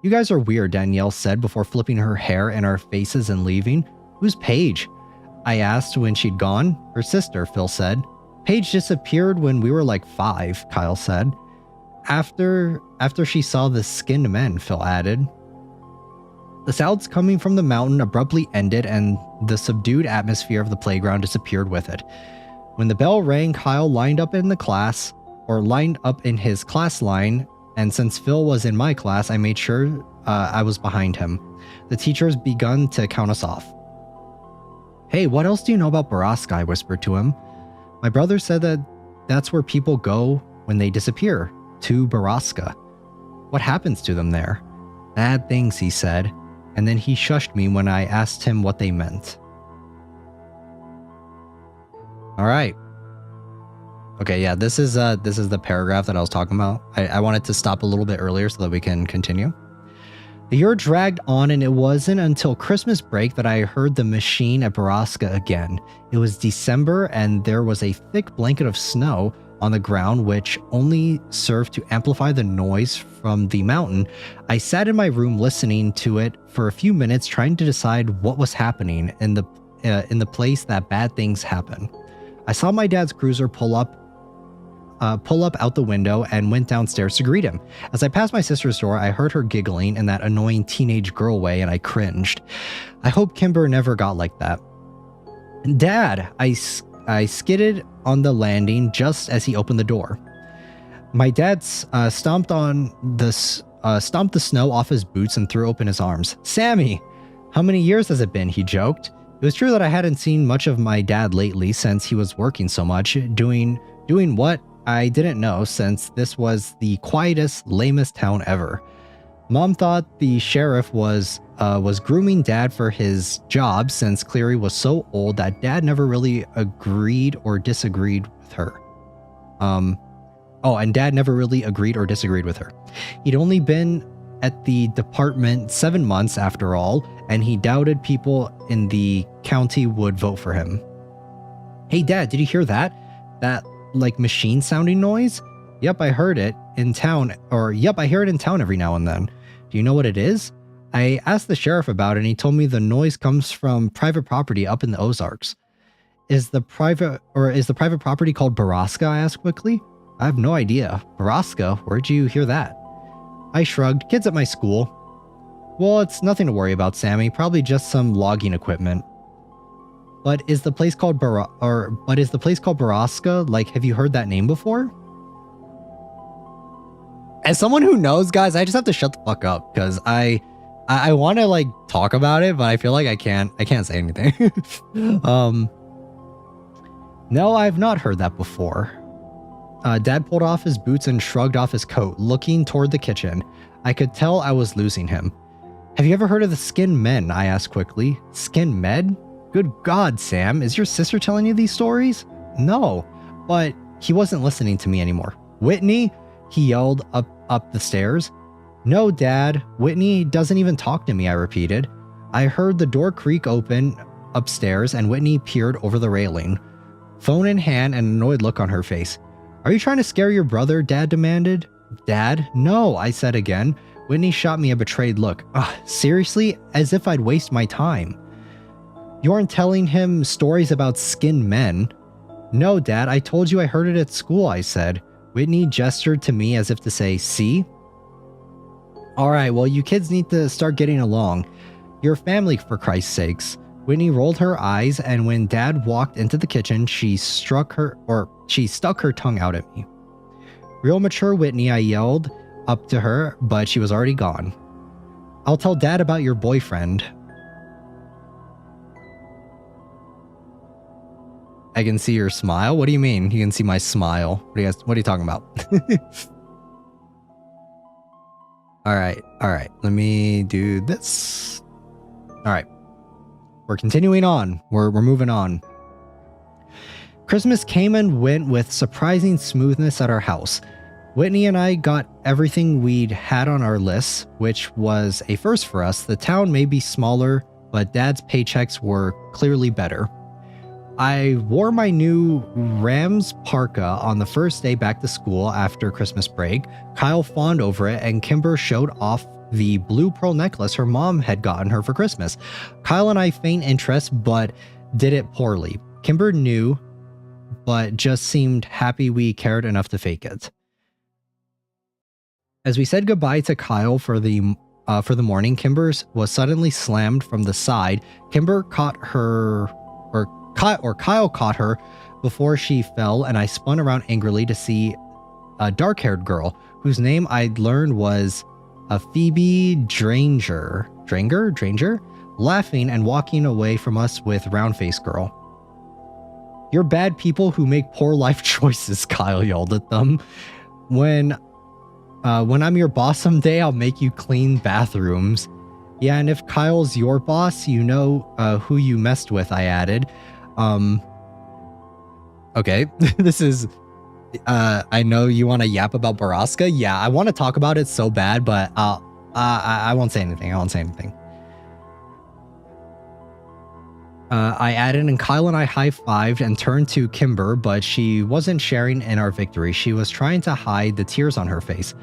You guys are weird, Danielle said before flipping her hair in our faces and leaving. Who's Paige? I asked when she'd gone. Her sister, Phil said. Paige disappeared when we were like 5, Kyle said. After she saw the skinned men, Phil added. The sounds coming from the mountain abruptly ended and the subdued atmosphere of the playground disappeared with it. When the bell rang, Kyle lined up in his class line. And since Phil was in my class, I made sure I was behind him. The teachers begun to count us off. Hey, what else do you know about Borrasca? I whispered to him. My brother said that that's where people go when they disappear, to Borrasca. What happens to them there? Bad things, he said, and then he shushed me when I asked him what they meant. All right. Okay, yeah, this is the paragraph that I was talking about. I wanted to stop a little bit earlier so that we can continue. The year dragged on, and it wasn't until Christmas break that I heard the machine at Borrasca again. It was December, and there was a thick blanket of snow on the ground, which only served to amplify the noise from the mountain. I sat in my room listening to it for a few minutes, trying to decide what was happening in the place that bad things happen. I saw my dad's cruiser pull up out the window and went downstairs to greet him. As I passed my sister's door, I heard her giggling in that annoying teenage girl way, and I cringed. I hope Kimber never got like that. Dad, I skidded on the landing just as he opened the door. My dad stomped the snow off his boots and threw open his arms. Sammy, how many years has it been? He joked. It was true that I hadn't seen much of my dad lately since he was working so much, doing what? I didn't know, since this was the quietest, lamest town ever. Mom thought the sheriff was grooming Dad for his job, since Cleary was so old that Dad never really agreed or disagreed with her. And Dad never really agreed or disagreed with her. He'd only been at the department 7 months after all, and he doubted people in the county would vote for him. Hey Dad, did you hear that? That like machine sounding noise? Yep, I heard it in town, I hear it in town every now and then. Do you know what it is? I asked the sheriff about it and he told me the noise comes from private property up in the Ozarks. Is the private property called Borrasca? I asked quickly. I have no idea. Borrasca? Where'd you hear that? I shrugged. Kids at my school. Well, it's nothing to worry about, Sammy. Probably just some logging equipment. But is the place called Borrasca? Like, have you heard that name before? As someone who knows, guys, I just have to shut the fuck up because I want to like talk about it, but I feel like I can't say anything. No, I've not heard that before. Dad pulled off his boots and shrugged off his coat, looking toward the kitchen. I could tell I was losing him. Have you ever heard of the Skin Men? I asked quickly. Skin Med? Good God, Sam, is your sister telling you these stories? No, but he wasn't listening to me anymore. Whitney? He yelled up the stairs. No, Dad, Whitney doesn't even talk to me, I repeated. I heard the door creak open upstairs and Whitney peered over the railing. Phone in hand, an annoyed look on her face. Are you trying to scare your brother? Dad demanded. Dad? No, I said again. Whitney shot me a betrayed look. Seriously? As if I'd waste my time. You aren't telling him stories about skin men? No, Dad, I told you I heard it at school, I said. Whitney gestured to me as if to say, see? Alright, well, you kids need to start getting along. You're family, for Christ's sakes. Whitney rolled her eyes, and when Dad walked into the kitchen, she stuck her tongue out at me. Real mature Whitney, I yelled up to her, but she was already gone. I'll tell Dad about your boyfriend. I can see your smile? What do you mean? You can see my smile. What are you talking about? All right. Let me do this. All right. We're continuing on. We're moving on. Christmas came and went with surprising smoothness at our house. Whitney and I got everything we'd had on our lists, which was a first for us. The town may be smaller, but Dad's paychecks were clearly better. I wore my new Rams parka on the first day back to school after Christmas break. Kyle fawned over it, and Kimber showed off the blue pearl necklace her mom had gotten her for Christmas. Kyle and I feigned interest, but did it poorly. Kimber knew, but just seemed happy we cared enough to fake it. As we said goodbye to Kyle for the morning, Kimber was suddenly slammed from the side. Kimber caught her, Kyle caught her before she fell, and I spun around angrily to see a dark-haired girl whose name I'd learned was Phoebe Dranger, laughing and walking away from us with round-faced girl. You're bad people who make poor life choices, Kyle yelled at them. When I'm your boss someday, I'll make you clean bathrooms. Yeah, and if Kyle's your boss, you know who you messed with, I added. Okay, this is... I know you want to yap about Borrasca. Yeah, I want to talk about it so bad, but I won't say anything. I added, and Kyle and I high-fived and turned to Kimber, but she wasn't sharing in our victory. She was trying to hide the tears on her face.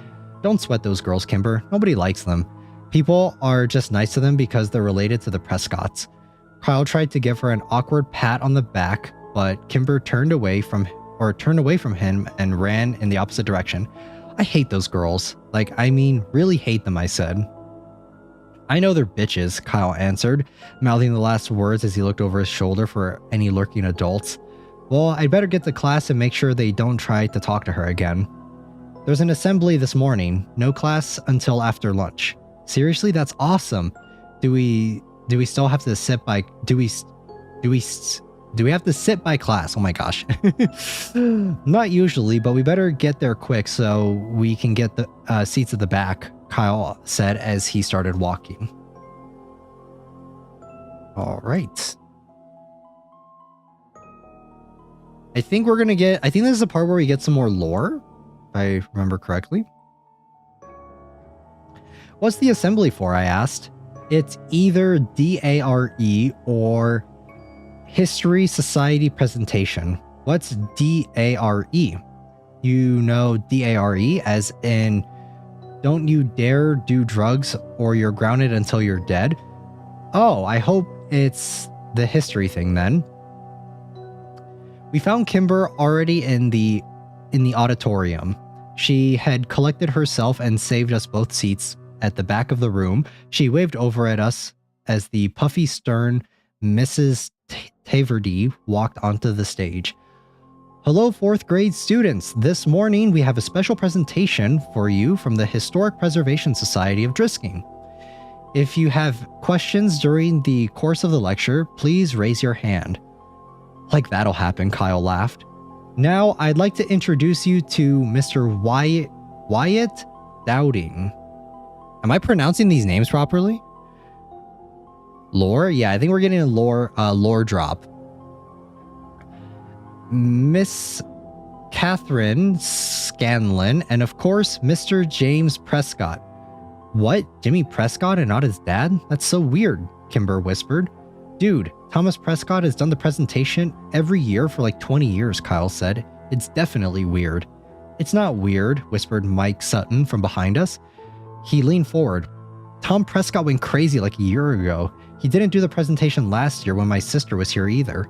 Don't sweat those girls, Kimber. Nobody likes them. People are just nice to them because they're related to the Prescotts. Kyle tried to give her an awkward pat on the back, but Kimber turned away from him and ran in the opposite direction. I hate those girls. Like, I mean, really hate them, I said. I know they're bitches, Kyle answered, mouthing the last words as he looked over his shoulder for any lurking adults. Well, I'd better get to class and make sure they don't try to talk to her again. There's an assembly this morning. No class until after lunch. Seriously, that's awesome. Do we still have to sit by... Do we have to sit by class? Oh my gosh. Not usually, but we better get there quick so we can get the seats at the back, Kyle said as he started walking. All right. I think this is the part where we get some more lore, if I remember correctly. What's the assembly for? I asked. It's either DARE or History Society Presentation. What's DARE? You know DARE as in don't you dare do drugs or you're grounded until you're dead? Oh, I hope it's the history thing then. We found Kimber already in the auditorium. She had collected herself and saved us both seats at the back of the room. She waved over at us as the puffy, stern Mrs. Taverdy walked onto the stage. Hello, 4th grade students. This morning, we have a special presentation for you from the Historic Preservation Society of Drisking. If you have questions during the course of the lecture, please raise your hand. Like that'll happen, Kyle laughed. Now, I'd like to introduce you to Mr. Wyatt Dowding. Am I pronouncing these names properly? Lore? Yeah, I think we're getting a lore drop. Miss Catherine Scanlon, and of course, Mr. James Prescott. What? Jimmy Prescott and not his dad? That's so weird, Kimber whispered. Dude, Thomas Prescott has done the presentation every year for like 20 years, Kyle said. It's definitely weird. It's not weird, whispered Mike Sutton from behind us. He leaned forward. Tom Prescott went crazy like a year ago. He didn't do the presentation last year when my sister was here either.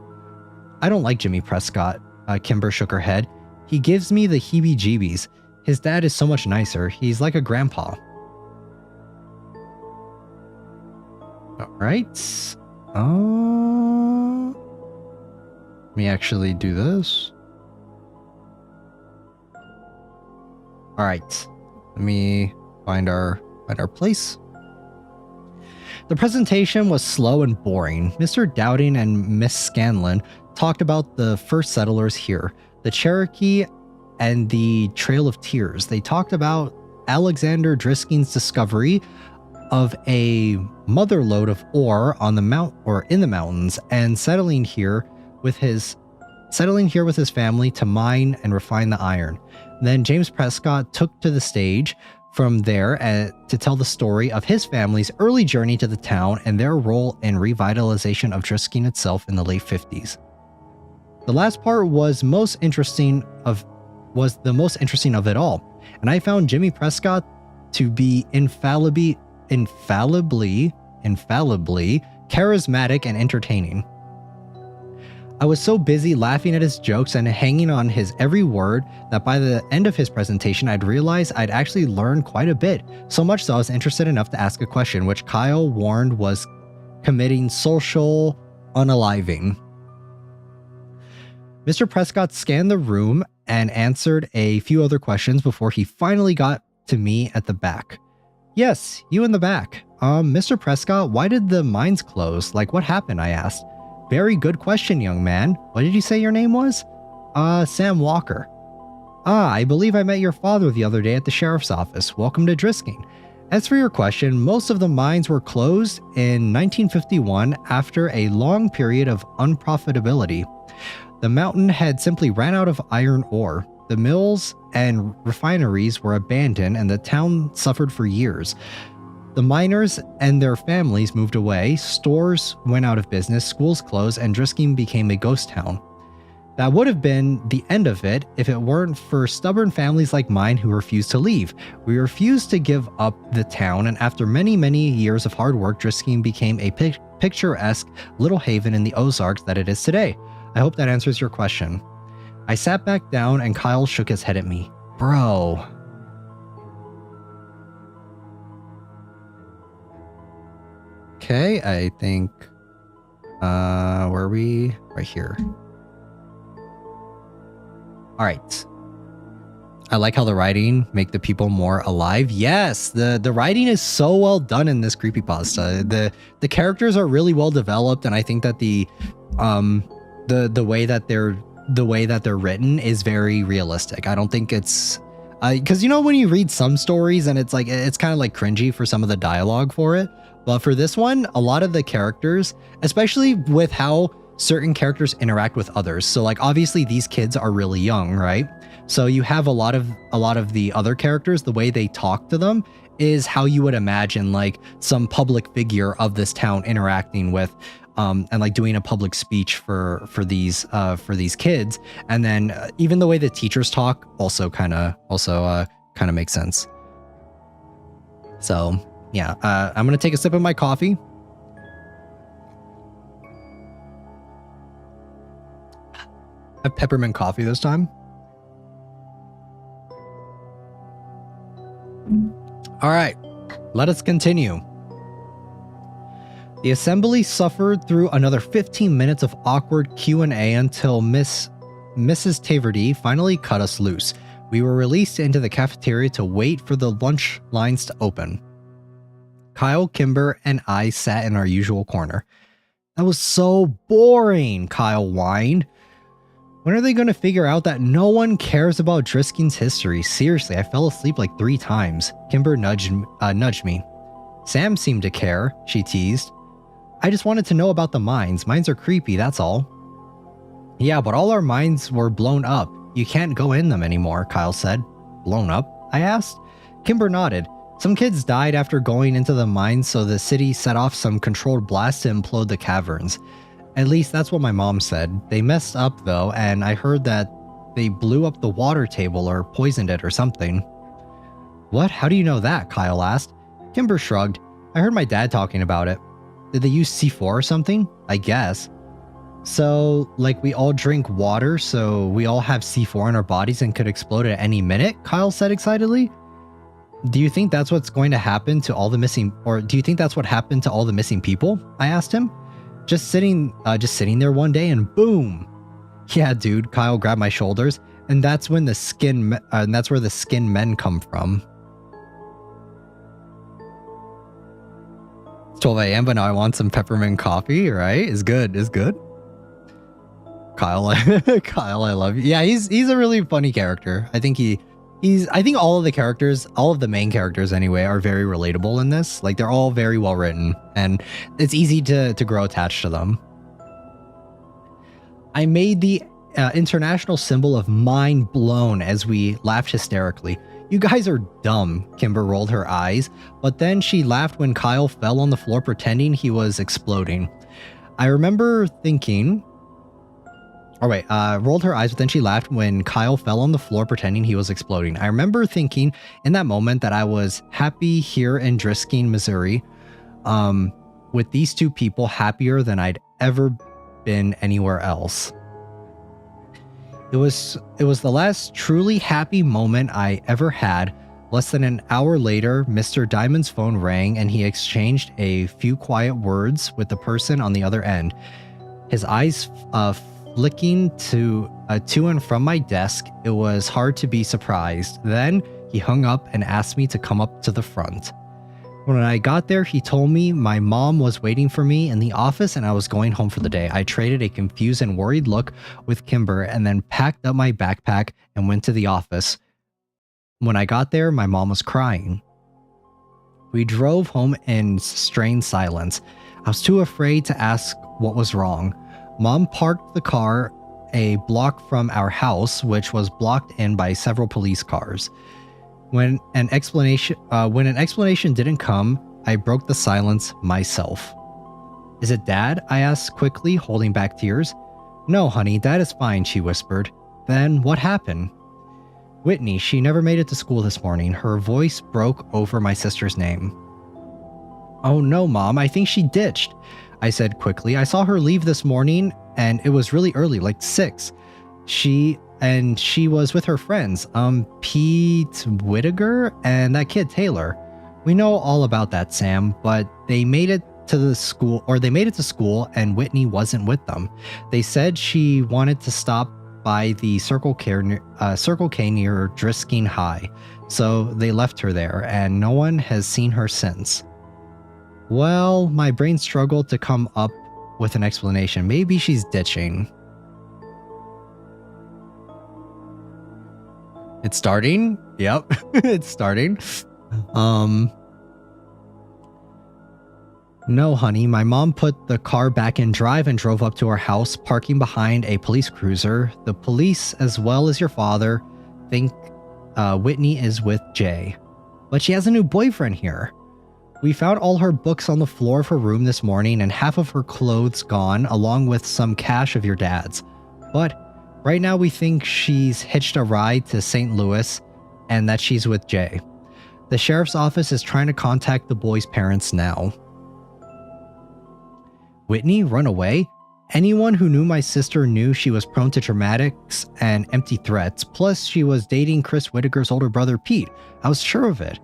I don't like Jimmy Prescott, Kimber shook her head. He gives me the heebie-jeebies. His dad is so much nicer. He's like a grandpa. Alright. Let me actually do this. Alright. Let me find our place. The presentation was slow and boring. Mr. Dowding and Miss Scanlon talked about the first settlers here, the Cherokee and the Trail of Tears. They talked about Alexander Drisking's discovery of a motherlode of ore on the in the mountains and settling here with his family to mine and refine the iron. Then James Prescott took to the stage from there to tell the story of his family's early journey to the town and their role in revitalization of Drisking itself in the late 50s. The last part was the most interesting of it all, and I found Jimmy Prescott to be infallibly charismatic and entertaining. I was so busy laughing at his jokes and hanging on his every word that by the end of his presentation, I'd realized I'd actually learned quite a bit, so much so I was interested enough to ask a question, which Kyle warned was committing social unaliving. Mr. Prescott scanned the room and answered a few other questions before he finally got to me at the back. Yes, you in the back. Mr. Prescott, why did the mines close? Like, what happened? I asked. Very good question, young man. What did you say your name was? Sam Walker. I believe I met your father the other day at the sheriff's office. Welcome to Drisking. As for your question, most of the mines were closed in 1951 after a long period of unprofitability. The mountain had simply ran out of iron ore. The mills and refineries were abandoned and the town suffered for years. The miners and their families moved away, stores went out of business, schools closed, and Drisking became a ghost town. That would have been the end of it if it weren't for stubborn families like mine who refused to leave. We refused to give up the town, and after many, many years of hard work, Drisking became a picturesque little haven in the Ozarks that it is today. I hope that answers your question. I sat back down and Kyle shook his head at me. Bro. Okay, I think, where are we? Right here. All right. I like how the writing make the people more alive. Yes, the writing is so well done in this creepypasta. The characters are really well developed, and I think that the way that they're written is very realistic. I don't think it's because when you read some stories and it's kind of like cringy for some of the dialogue for it, but for this one, a lot of the characters, especially with how certain characters interact with others. So like obviously these kids are really young, right? So you have a lot of the other characters, the way they talk to them is how you would imagine like some public figure of this town interacting with and like doing a public speech for these kids. And then even the way the teachers talk also kind of makes sense. So yeah, I'm gonna take a sip of my coffee. I have peppermint coffee this time. All right, let us continue. The assembly suffered through another 15 minutes of awkward Q&A until Mrs. Taverdy finally cut us loose. We were released into the cafeteria to wait for the lunch lines to open. Kyle, Kimber, and I sat in our usual corner. That was so boring, Kyle whined. When are they going to figure out that no one cares about Driskin's history? Seriously, I fell asleep like 3 times. Kimber nudged me. Sam seemed to care, she teased. I just wanted to know about the mines. Mines are creepy, that's all. Yeah, but all our mines were blown up. You can't go in them anymore, Kyle said. Blown up? I asked. Kimber nodded. Some kids died after going into the mines, so the city set off some controlled blast to implode the caverns. At least that's what my mom said. They messed up though, and I heard that they blew up the water table or poisoned it or something. What? How do you know that? Kyle asked. Kimber shrugged. I heard my dad talking about it. Did they use C4 or something? I guess. So, like we all drink water, so we all have C4 in our bodies and could explode at any minute? Kyle said excitedly. Do you think that's what's going to happen to all the missing, or do you think that's what happened to all the missing people? I asked him. Just sitting there one day and boom. Yeah, dude, Kyle grabbed my shoulders, and that's when the skin, and that's where the skin men come from. It's 12 a.m., but now I want some peppermint coffee, right? It's good, it's good. Kyle, Kyle, I love you. Yeah, he's a really funny character. I think I think all of the characters, all of the main characters anyway, are very relatable in this. Like, they're all very well written, and it's easy to grow attached to them. I made the international symbol of mind blown as we laughed hysterically. You guys are dumb, Kimber rolled her eyes, but then she laughed when Kyle fell on the floor pretending he was exploding. I remember thinking... rolled her eyes, but then she laughed when Kyle fell on the floor pretending he was exploding. I remember thinking in that moment that I was happy here in Driskin, Missouri, with these 2 people, happier than I'd ever been anywhere else. It was the last truly happy moment I ever had. Less than an hour later, Mr. Diamond's phone rang and he exchanged a few quiet words with the person on the other end. His eyes flicking to and from my desk. It was hard to be surprised. Then he hung up and asked me to come up to the front. When I got there, he told me my mom was waiting for me in the office and I was going home for the day. I traded a confused and worried look with Kimber and then packed up my backpack and went to the office. When I got there, my mom was crying. We drove home in strained silence. I was too afraid to ask what was wrong. Mom parked the car a block from our house, which was blocked in by several police cars. When an explanation didn't come, I broke the silence myself. Is it Dad? I asked quickly, holding back tears. No, honey, Dad is fine, she whispered. Then what happened? Whitney, she never made it to school this morning. Her voice broke over my sister's name. Oh no, Mom, I think she ditched, I said quickly. I saw her leave this morning and it was really early, like 6. She was with her friends, Pete Whittaker and that kid Taylor. We know all about that, Sam, but they made it to school and Whitney wasn't with them. They said she wanted to stop by the Circle K near Driskin High, so they left her there and no one has seen her since. Well, my brain struggled to come up with an explanation. Maybe she's ditching. It's starting? Yep, it's starting. No, honey, my mom put the car back in drive and drove up to our house, parking behind a police cruiser. The police, as well as your father, think Whitney is with Jay. But she has a new boyfriend here. We found all her books on the floor of her room this morning and half of her clothes gone, along with some cash of your dad's. But right now we think she's hitched a ride to St. Louis and that she's with Jay. The sheriff's office is trying to contact the boy's parents now. Whitney run away? Anyone who knew my sister knew she was prone to dramatics and empty threats, plus she was dating Chris Whittaker's older brother Pete. I was sure of it.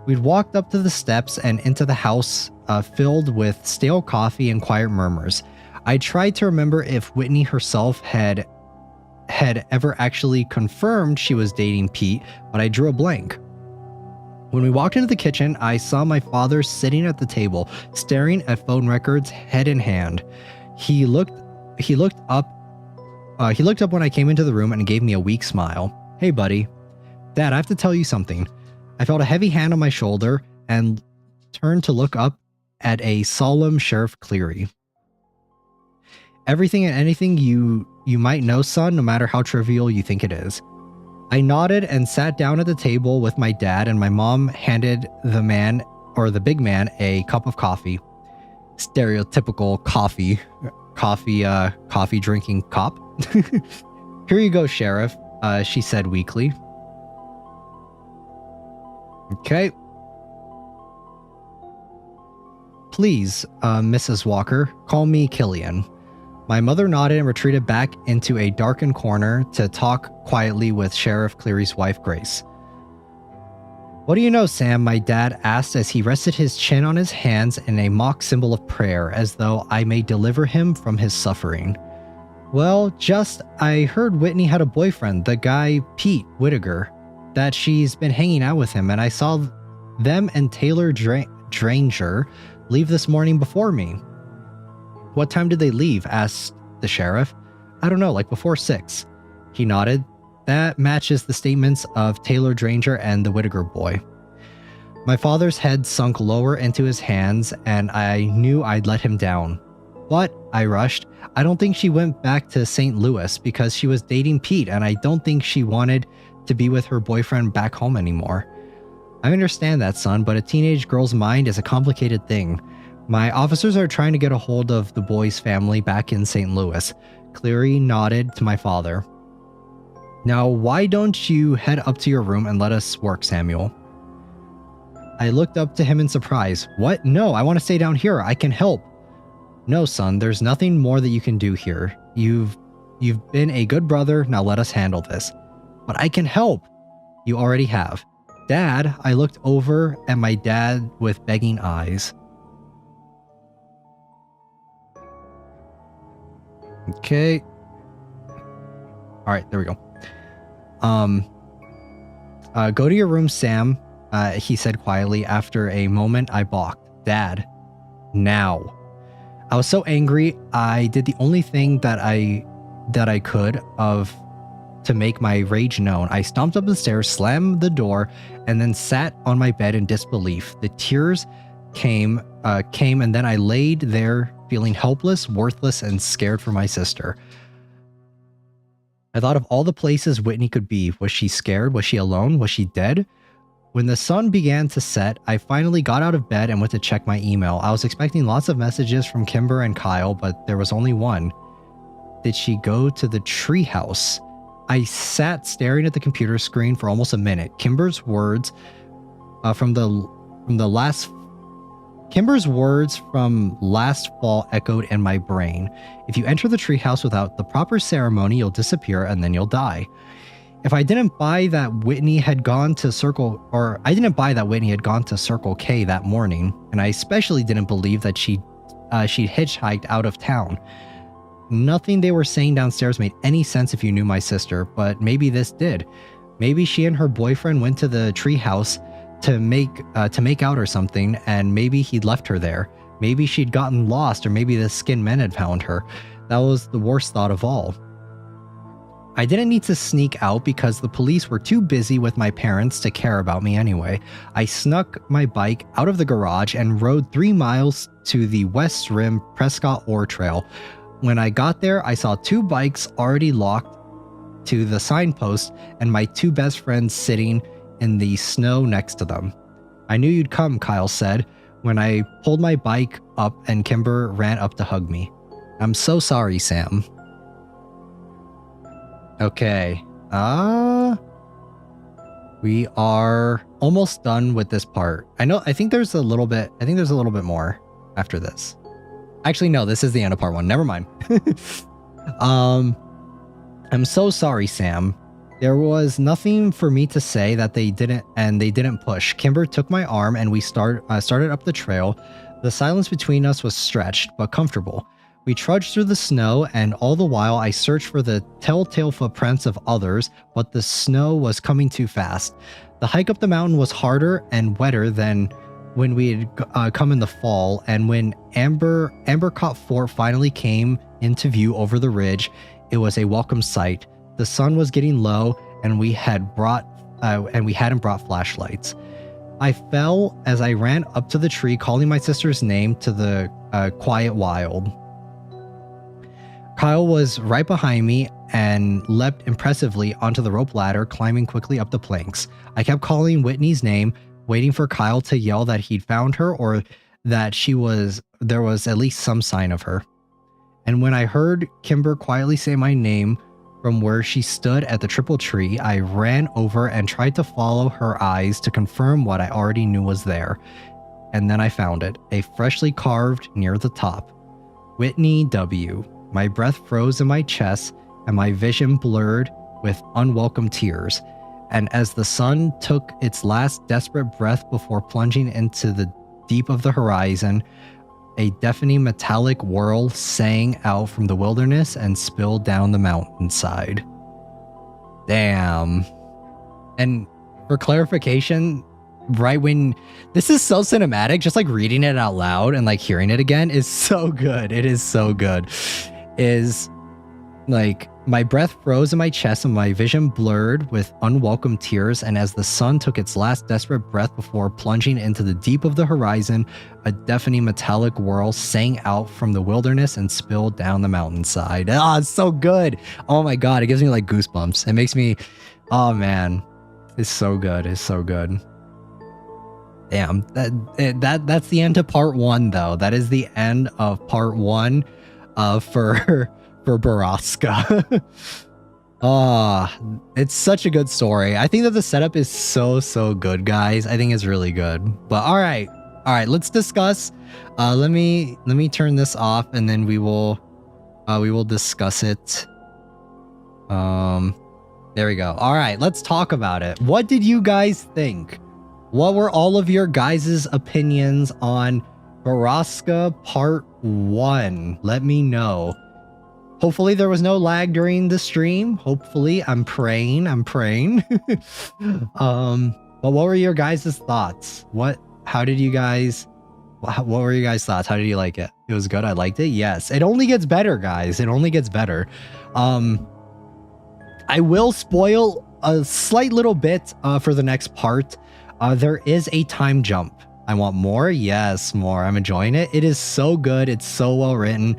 We'd walked up to the steps and into the house filled with stale coffee and quiet murmurs. I tried to remember if Whitney herself had ever actually confirmed she was dating Pete, but I drew a blank. When we walked into the kitchen, I saw my father sitting at the table, staring at phone records, head in hand. He looked up when I came into the room and gave me a weak smile. "Hey, buddy." "Dad, I have to tell you something." I felt a heavy hand on my shoulder and turned to look up at a solemn Sheriff Cleary. "Everything and anything you might know, son, no matter how trivial you think it is." I nodded and sat down at the table with my dad, and my mom handed the big man a cup of coffee. Stereotypical coffee drinking cop. "Here you go, Sheriff," she said weakly. "Okay. Please, Mrs. Walker, call me Killian." My mother nodded and retreated back into a darkened corner to talk quietly with Sheriff Cleary's wife, Grace. "What do you know, Sam?" my dad asked as he rested his chin on his hands in a mock symbol of prayer, as though I may deliver him from his suffering. "Well, I heard Whitney had a boyfriend, the guy Pete Whittaker, that she's been hanging out with him, and I saw them and Taylor Dranger leave this morning before me." "What time did they leave?" asked the sheriff. "I don't know, like before 6. He nodded. "That matches the statements of Taylor Dranger and the Whittaker boy." My father's head sunk lower into his hands, and I knew I'd let him down. "What?" I rushed. "I don't think she went back to St. Louis because she was dating Pete, and I don't think she wanted to be with her boyfriend back home anymore." "I understand that, son, but a teenage girl's mind is a complicated thing. My officers are trying to get a hold of the boy's family back in St. Louis." Cleary nodded to my father. "Now, why don't you head up to your room and let us work, Samuel?" I looked up to him in surprise. "What? No, I want to stay down here. I can help." "No, son, there's nothing more that you can do here. You've been a good brother, now let us handle this." "But I can help." "You already have." "Dad," I looked over at my dad with begging eyes. Okay. All right, there we go. Go to your room, Sam, he said quietly. After a moment, I balked. "Dad, now." I was so angry, I did the only thing that I could to make my rage known. I stomped up the stairs, slammed the door, and then sat on my bed in disbelief. The tears came, and then I laid there feeling helpless, worthless, and scared for my sister. I thought of all the places Whitney could be. Was she scared? Was she alone? Was she dead? When the sun began to set, I finally got out of bed and went to check my email. I was expecting lots of messages from Kimber and Kyle, but there was only one. Did she go to the treehouse? I sat staring at the computer screen for almost a minute. Kimber's words from last fall echoed in my brain. If you enter the treehouse without the proper ceremony, you'll disappear and then you'll die. If I didn't buy that Whitney had gone to Circle K that morning, and I especially didn't believe that she'd hitchhiked out of town. Nothing they were saying downstairs made any sense if you knew my sister, but maybe this did. Maybe she and her boyfriend went to the treehouse to make out or something, and maybe he'd left her there. Maybe she'd gotten lost, or maybe the skin men had found her. That was the worst thought of all. I didn't need to sneak out because the police were too busy with my parents to care about me anyway. I snuck my bike out of the garage and rode 3 miles to the West Rim Prescott Ore Trail. When I got there, I saw 2 bikes already locked to the signpost and my 2 best friends sitting in the snow next to them. "I knew you'd come," Kyle said when I pulled my bike up and Kimber ran up to hug me. "I'm so sorry, Sam." Okay. We are almost done with this part. I think there's a little bit more after this. Actually, no, this is the end of part 1. Never mind. "I'm so sorry, Sam." There was nothing for me to say that they didn't push. Kimber took my arm and we started up the trail. The silence between us was stretched, but comfortable. We trudged through the snow, and all the while I searched for the telltale footprints of others, but the snow was coming too fast. The hike up the mountain was harder and wetter than when we had come in the fall, and when Ambercott Fort finally came into view over the ridge, it was a welcome sight. The sun was getting low, and we hadn't brought flashlights. I fell as I ran up to the tree, calling my sister's name to the quiet wild. Kyle was right behind me and leapt impressively onto the rope ladder, climbing quickly up the planks. I kept calling Whitney's name, waiting for Kyle to yell that he'd found her or that there was at least some sign of her. And when I heard Kimber quietly say my name from where she stood at the triple tree, I ran over and tried to follow her eyes to confirm what I already knew was there. And then I found it, a freshly carved near the top. Whitney W. My breath froze in my chest and my vision blurred with unwelcome tears. And as the sun took its last desperate breath before plunging into the deep of the horizon, a deafening metallic whirl sang out from the wilderness and spilled down the mountainside. Damn. And for clarification, right when this is so cinematic, just like reading it out loud and like hearing it again is so good. It is so good. Is like my breath froze in my chest and my vision blurred with unwelcome tears, and as the sun took its last desperate breath before plunging into the deep of the horizon, a deafening metallic whirl sang out from the wilderness and spilled down the mountainside. Ah, it's so good. Oh my god, it gives me like goosebumps. It makes me, oh man, it's so good. It's so good. Damn, that's the end of part 1 though. That is the end of part 1 for Borrasca. It's such a good story. I think that the setup is so good, guys. I think it's really good. But all right, let's discuss. Let me turn this off and then we will discuss it. There we go. All right, let's talk about it. What did you guys think? What were all of your guys' opinions on Borrasca Part 1? Let me know. Hopefully there was no lag during the stream. Hopefully, I'm praying. But what were your guys' thoughts? What were your guys' thoughts? How did you like it? It was good. I liked it. Yes. It only gets better, guys. It only gets better. I will spoil a slight little bit for the next part. There is a time jump. I want more. Yes, more. I'm enjoying it. It is so good. It's so well written.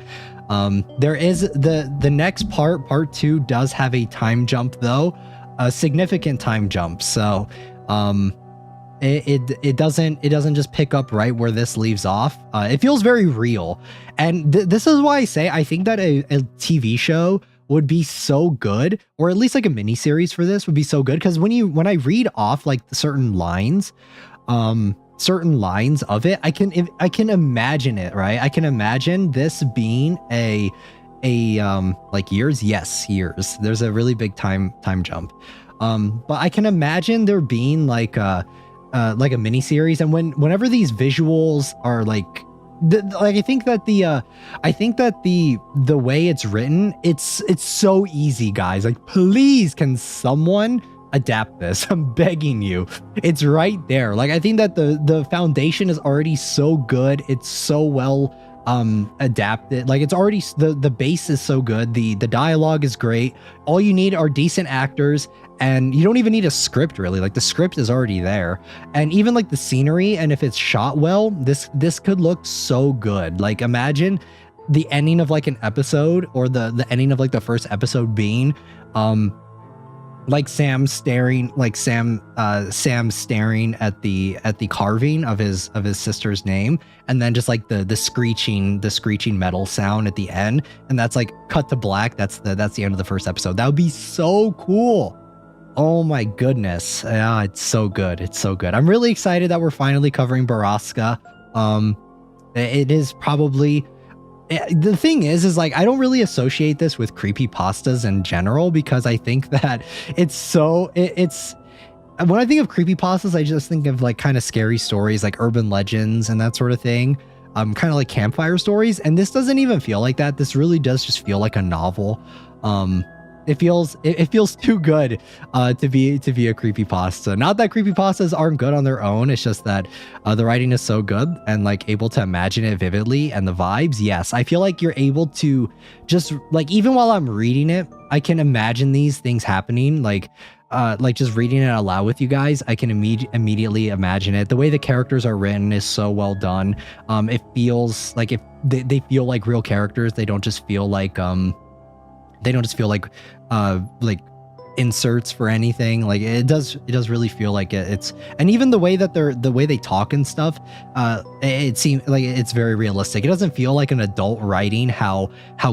There is the next part 2 does have a time jump though, a significant time jump. So, it doesn't just pick up right where this leaves off. It feels very real. And this is why I say, I think that a TV show would be so good, or at least like a mini series for this would be so good. Cause when I read off like certain lines of it, I can imagine it, right? I can imagine this being a like years. Yes, years. There's a really big time jump. But I can imagine there being like a mini series, and whenever these visuals are like I think that the way it's written, it's so easy, guys. Like, please, can someone adapt this? I'm begging you. It's right there. Like, I think that the foundation is already so good. It's so well adapted. Like, it's already, the base is so good. The dialogue is great. All you need are decent actors, and you don't even need a script, really. Like, the script is already there. And even like the scenery, and if it's shot well, this could look so good. Like, imagine the ending of like an episode, or the ending of like the first episode being like Sam staring at the carving of his sister's name, and then just like the screeching metal sound at the end, and that's like cut to black. That's the end of the first episode. That would be so cool. Oh my goodness. Yeah, it's so good. It's so good. I'm really excited that we're finally covering Borrasca. It is probably the thing is like, I don't really associate this with creepypastas in general, because I think that it's when I think of creepypastas, I just think of like kind of scary stories, like urban legends and that sort of thing. Kind of like campfire stories. And this doesn't even feel like that. This really does just feel like a novel. It feels too good to be a creepypasta. Not that creepypastas aren't good on their own. It's just that the writing is so good, and like able to imagine it vividly, and the vibes. Yes, I feel like you're able to just like, even while I'm reading it, I can imagine these things happening. Like just reading it out loud with you guys, I can immediately imagine it. The way the characters are written is so well done. It feels like if they feel like real characters. They don't just feel like like inserts for anything. Like it does really feel like it's, and even the way that the way they talk and stuff, it seems like it's very realistic. It doesn't feel like an adult writing how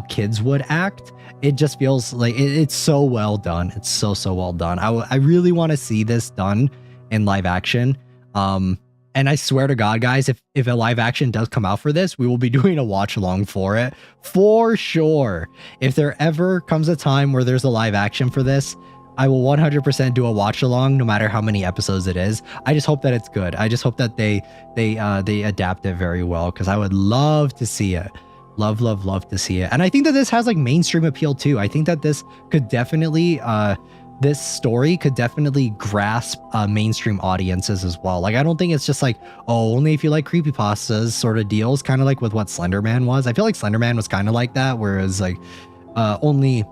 kids would act. It just feels like it's so well done. It's so well done. I really want to see this done in live action. And I swear to God, guys, if a live action does come out for this, we will be doing a watch along for it, for sure. If there ever comes a time where there's a live action for this, I will 100% do a watch along, no matter how many episodes it is. I just hope that it's good. I just hope that they adapt it very well, because I would love to see it. Love to see it. And I think that this has like mainstream appeal too. I think that this could definitely this story could definitely grasp mainstream audiences as well. Like, I don't think it's just like, oh, only if you like creepypastas sort of deals, kind of like with what Slender Man was. I feel like Slender Man was kind of like that, whereas like only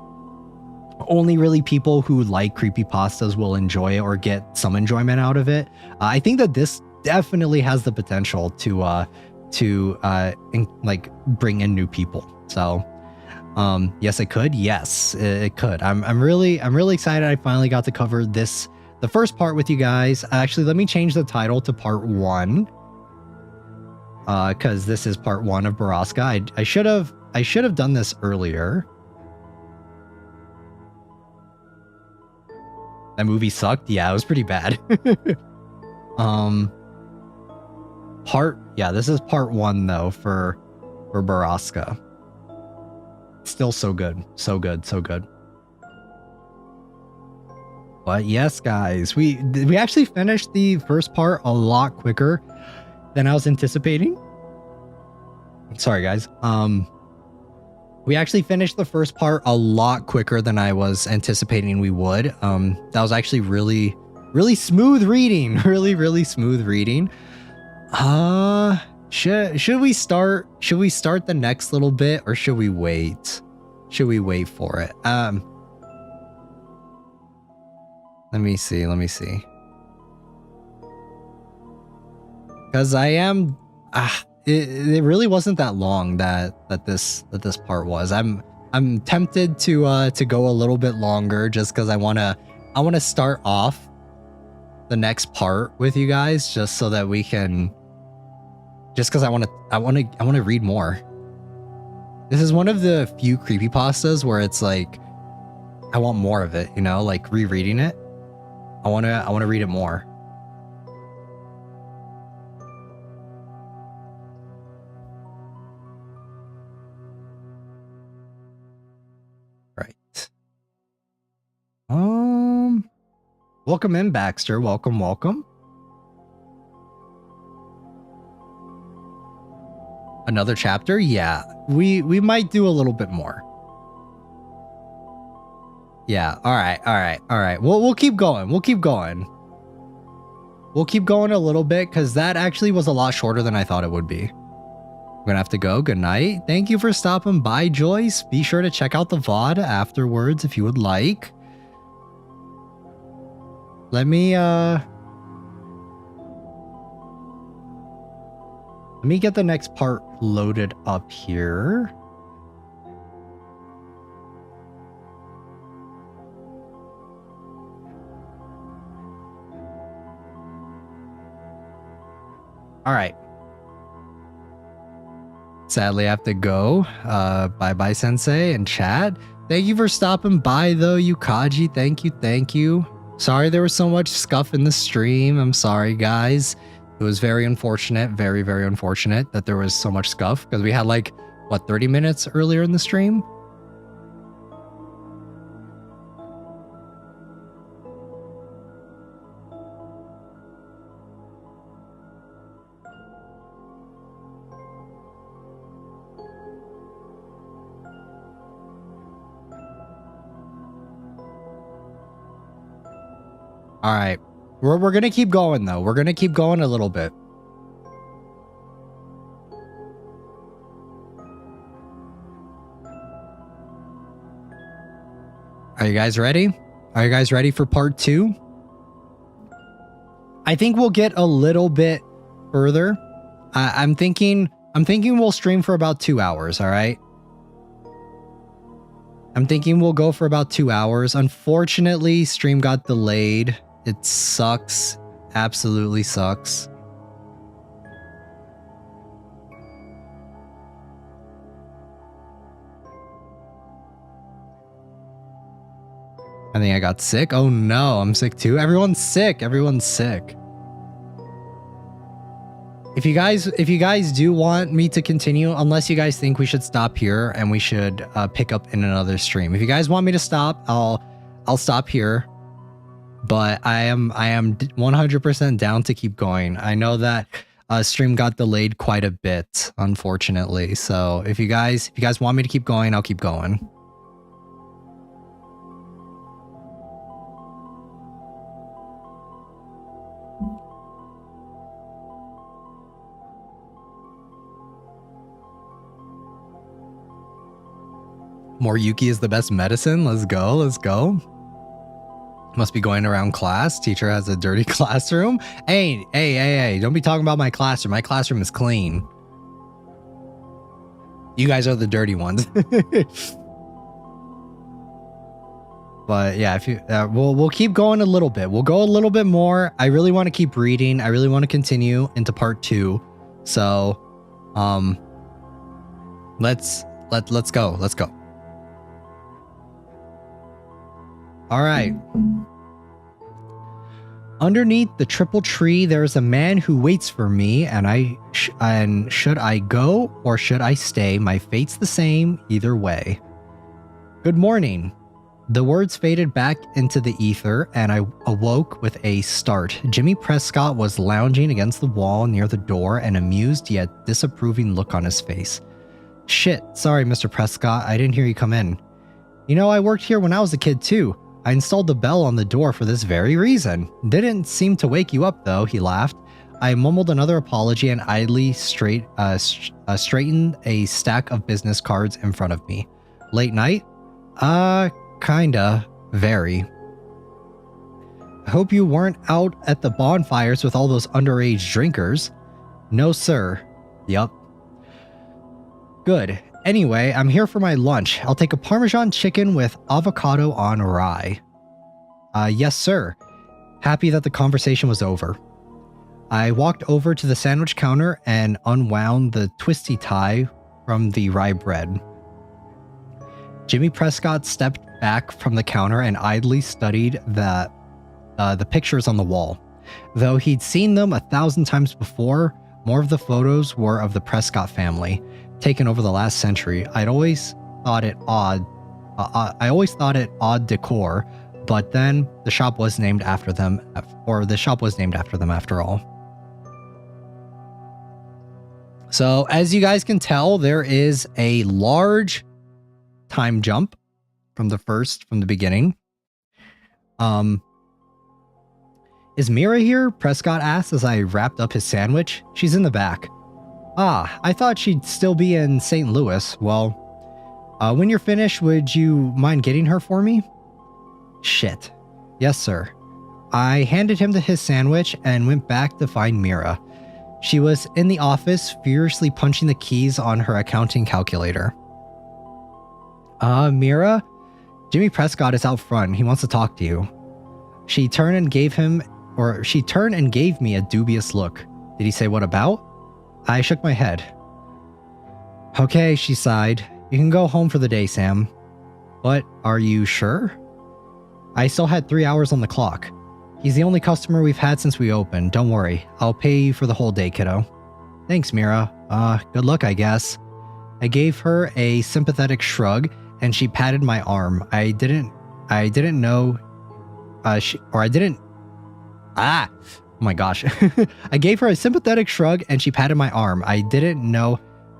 really people who like creepypastas will enjoy it or get some enjoyment out of it. I think that this definitely has the potential to like bring in new people. So yes, it could. Yes, it could. I'm really excited. I finally got to cover the first part with you guys. Actually, let me change the title to part 1. Because this is part 1 of Borrasca. I should have done this earlier. That movie sucked. Yeah, it was pretty bad. This is part 1 though for Borrasca. Still so good. But yes, guys, we actually finished the first part a lot quicker than I was anticipating. Sorry, guys. We actually finished the first part a lot quicker than I was anticipating we would. That was actually really smooth reading. Really smooth reading. Should we start the next little bit, or should we wait? Should we wait for it? Let me see. Because I am it really wasn't that long that this part was. I'm tempted to go a little bit longer, just because I wanna start off the next part with you guys, just so that we can, just because I want to read more. This is one of the few creepypastas where it's like I want more of it, you know, like rereading it. I want to read it more. Right. Welcome in, Baxter. Welcome. Another chapter? Yeah, we might do a little bit more. Yeah. All right. We'll keep going. We'll keep going a little bit, because that actually was a lot shorter than I thought it would be. I'm gonna have to go. Good night. Thank you for stopping by, Joyce. Be sure to check out the VOD afterwards if you would like. Let me get the next part loaded up here. All right. Sadly, I have to go. Bye-bye, Sensei and chat. Thank you for stopping by, though, Yukaji. Thank you. Sorry there was so much scuff in the stream. I'm sorry, guys. It was very unfortunate, very unfortunate that there was so much scuff, because we had like what, 30 minutes earlier in the stream? All right, we're gonna keep going though. We're gonna keep going a little bit. Are you guys ready? Are you guys ready for part 2? I think we'll get a little bit further. I'm thinking we'll stream for about 2 hours. All right. I'm thinking we'll go for about 2 hours. Unfortunately, stream got delayed. It sucks. Absolutely sucks. I think I got sick. Oh no, I'm sick too. Everyone's sick. Everyone's sick. If you guys do want me to continue, unless you guys think we should stop here and we should pick up in another stream. If you guys want me to stop, I'll stop here. But I am 100% down to keep going. I know that stream got delayed quite a bit, unfortunately. So if you guys want me to keep going, I'll keep going. More Yuki is the best medicine. Let's go. Let's go. Must be going around class. Teacher has a dirty classroom. Hey. Don't be talking about my classroom. My classroom is clean. You guys are the dirty ones. But yeah, if you, we'll keep going a little bit. We'll go a little bit more. I really want to keep reading. I really want to continue into part 2. So, let's go. Let's go. All right. Underneath the triple tree, there is a man who waits for me, and should I go or should I stay? My fate's the same either way. Good morning. The words faded back into the ether, and I awoke with a start. Jimmy Prescott was lounging against the wall near the door, an amused yet disapproving look on his face. Shit, sorry, Mr. Prescott, I didn't hear you come in. You know, I worked here when I was a kid too. I installed the bell on the door for this very reason. Didn't seem to wake you up though, he laughed. I mumbled another apology and idly straightened a stack of business cards in front of me. Late night? Kinda. Very. I hope you weren't out at the bonfires with all those underage drinkers. No, sir. Yup. Good. Anyway, I'm here for my lunch. I'll take a Parmesan chicken with avocado on rye. Yes, sir. Happy that the conversation was over. I walked over to the sandwich counter and unwound the twisty tie from the rye bread. Jimmy Prescott stepped back from the counter and idly studied the pictures on the wall. Though he'd seen them 1,000 times before, more of the photos were of the Prescott family, taken over the last century. I always thought it odd decor, but then the shop was named after them, after all. So as you guys can tell, there is a large time jump from the beginning. Is Mira here? Prescott asked as I wrapped up his sandwich. She's in the back. Ah, I thought she'd still be in St. Louis. Well, when you're finished, would you mind getting her for me? Shit. Yes, sir. I handed him his sandwich and went back to find Mira. She was in the office, furiously punching the keys on her accounting calculator. Mira? Jimmy Prescott is out front. He wants to talk to you. She turned and gave me a dubious look. Did he say what about? I shook my head. Okay, she sighed. You can go home for the day, Sam. But are you sure? I still had 3 hours on the clock. He's the only customer we've had since we opened. Don't worry. I'll pay you for the whole day, kiddo. Thanks, Mira. Good luck, I guess. I gave her a sympathetic shrug and she patted my arm. I didn't know, oh my gosh. I gave her a sympathetic shrug and she patted my arm. I didn't know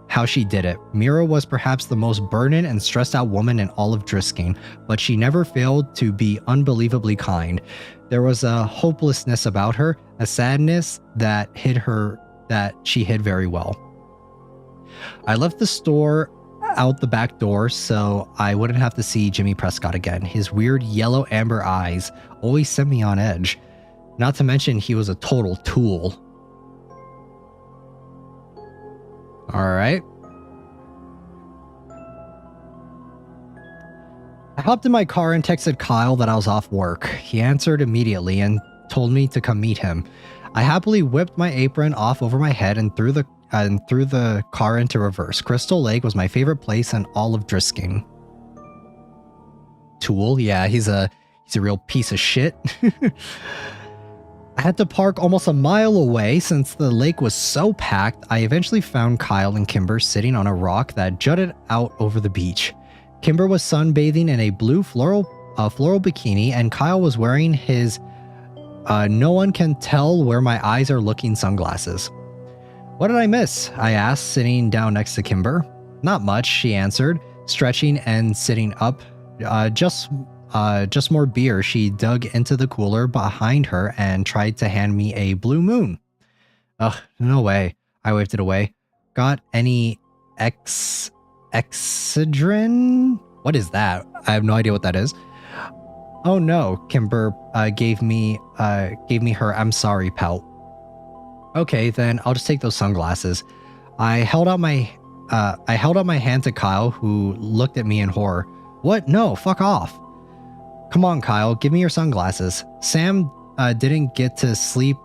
how she did it. Mira was perhaps the most burdened and stressed out woman in all of Drisking, but she never failed to be unbelievably kind. There was a hopelessness about her, a sadness that she hid very well. I left the store out the back door so I wouldn't have to see Jimmy Prescott again. His weird yellow amber eyes always set me on edge. Not to mention he was a total tool. Alright. I hopped in my car and texted Kyle that I was off work. He answered immediately and told me to come meet him. I happily whipped my apron off over my head and threw the car into reverse. Crystal Lake was my favorite place in all of Drisking. Tool? Yeah, he's a real piece of shit. I had to park almost a mile away since the lake was so packed. I eventually found Kyle and Kimber sitting on a rock that jutted out over the beach. Kimber was sunbathing in a blue floral bikini, and Kyle was wearing his no one can tell where my eyes are looking sunglasses. What did I miss? I asked, sitting down next to Kimber. Not much, she answered, stretching and sitting up. Just more beer. She dug into the cooler behind her and tried to hand me a blue moon. Ugh, no way. I waved it away. Got any Excedrin? What is that? I have no idea what that is. Oh no, Kimber gave me her I'm sorry pout. Okay, then I'll just take those sunglasses. I held out my hand to Kyle, who looked at me in horror. What? No, fuck off. Come on, Kyle, give me your sunglasses. Sam didn't get to sleep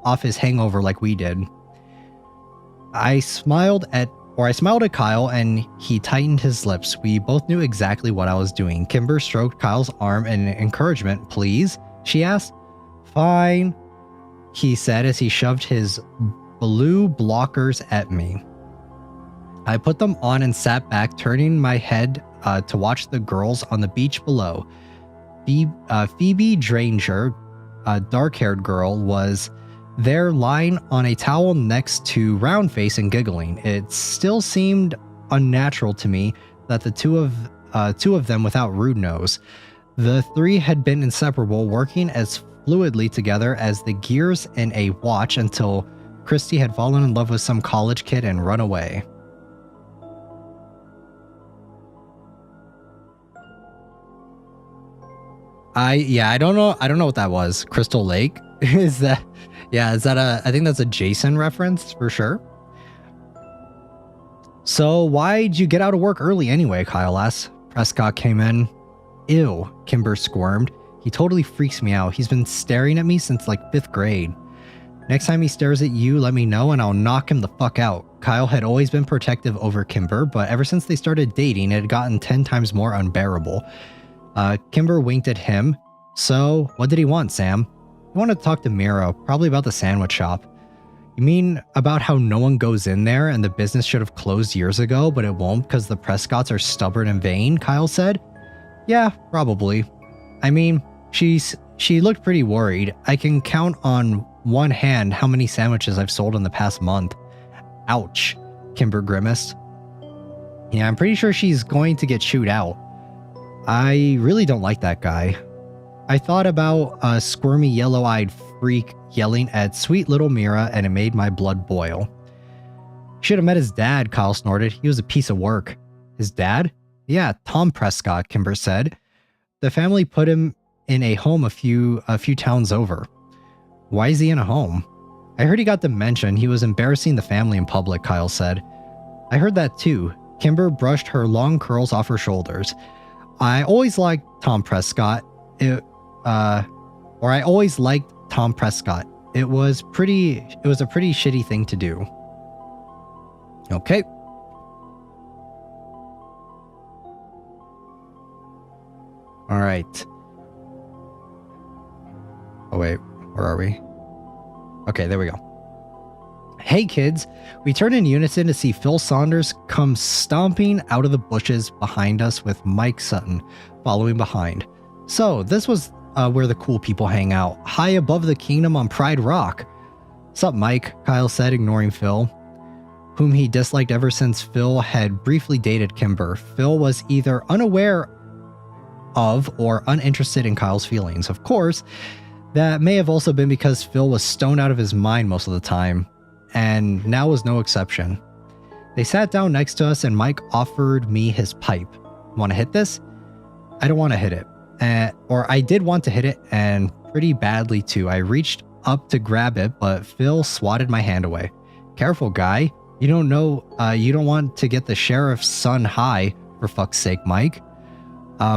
off his hangover like we did. I smiled at Kyle and he tightened his lips. We both knew exactly what I was doing. Kimber stroked Kyle's arm in encouragement. Please? She asked. Fine, he said as he shoved his blue blockers at me. I put them on and sat back, turning my head to watch the girls on the beach below. Phoebe Dranger, a dark-haired girl, was there lying on a towel next to Roundface and giggling. It still seemed unnatural to me that the two of them without Rude Nose. The three had been inseparable, working as fluidly together as the gears in a watch until Christy had fallen in love with some college kid and run away. I don't know what that was. Crystal Lake? Is that I think that's a Jason reference for sure. So why'd you get out of work early anyway? Kyle asked. Prescott came in. Ew, Kimber squirmed. He totally freaks me out. He's been staring at me since like 5th grade. Next time he stares at you, let me know and I'll knock him the fuck out. Kyle had always been protective over Kimber, but ever since they started dating, it had gotten 10 times more unbearable. Kimber winked at him. So, what did he want, Sam? He wanted to talk to Mira, probably about the sandwich shop. You mean about how no one goes in there and the business should have closed years ago, but it won't because the Prescotts are stubborn and vain? Kyle said. Yeah, probably. I mean, she looked pretty worried. I can count on one hand how many sandwiches I've sold in the past month. Ouch, Kimber grimaced. Yeah, I'm pretty sure she's going to get chewed out. I really don't like that guy. I thought about a squirmy yellow-eyed freak yelling at sweet little Mira and it made my blood boil. Should have met his dad, Kyle snorted. He was a piece of work. His dad? Yeah, Tom Prescott, Kimber said. The family put him in a home a few towns over. Why is he in a home? I heard he got dementia and he was embarrassing the family in public, Kyle said. I heard that too. Kimber brushed her long curls off her shoulders. I always liked Tom Prescott. I always liked Tom Prescott. It was a pretty shitty thing to do. Okay. All right. Oh wait, where are we? Okay, there we go. Hey kids, we turn in unison to see Phil Saunders come stomping out of the bushes behind us with Mike Sutton following behind. So this was where the cool people hang out, high above the kingdom on Pride Rock. "Sup, Mike?" Kyle said, ignoring Phil, whom he disliked ever since Phil had briefly dated Kimber. Phil was either unaware of or uninterested in Kyle's feelings. Of course, that may have also been because Phil was stoned out of his mind most of the time, and now was no exception. They sat down next to us and Mike offered me his pipe. "Want to hit this?" I don't want to hit it. Or I did want to hit it, and pretty badly too. I reached up to grab it, but Phil swatted my hand away. "Careful, guy. You don't know, you don't want to get the sheriff's son high, for fuck's sake, Mike."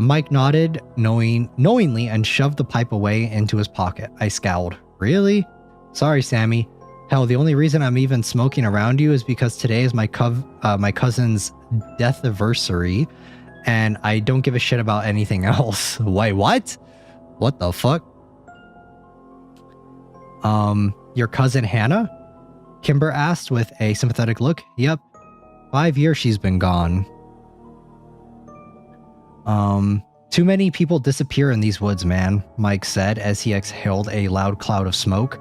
Mike nodded knowingly and shoved the pipe away into his pocket. I scowled. "Really? Sorry, Sammy. Hell, the only reason I'm even smoking around you is because today is my cousin's death anniversary, and I don't give a shit about anything else." Wait, what? What the fuck? Your cousin Hannah? Kimber asked with a sympathetic look. "Yep. 5 years she's been gone." Too many people disappear in these woods, man," Mike said as he exhaled a loud cloud of smoke.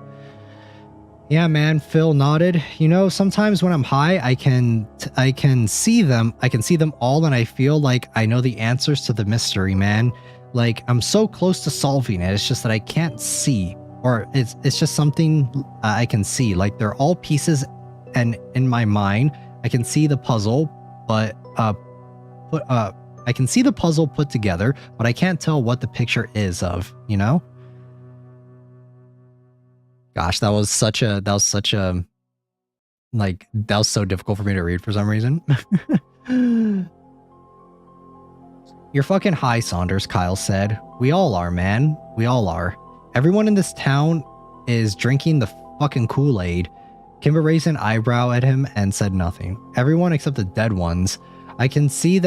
"Yeah, man," Phil nodded. "You know, sometimes when I'm high, I can see them. I can see them all, and I feel like I know the answers to the mystery, man. Like I'm so close to solving it. It's just that I can't see, or it's just something I can see. Like they're all pieces, and in my mind, I can see the puzzle, but I can see the puzzle put together, but I can't tell what the picture is of, you know?" Gosh, that was so difficult for me to read for some reason. "You're fucking high, Saunders," Kyle said. "We all are, man. We all are. Everyone in this town is drinking the fucking Kool-Aid." Kimber raised an eyebrow at him and said nothing. "Everyone except the dead ones. I can see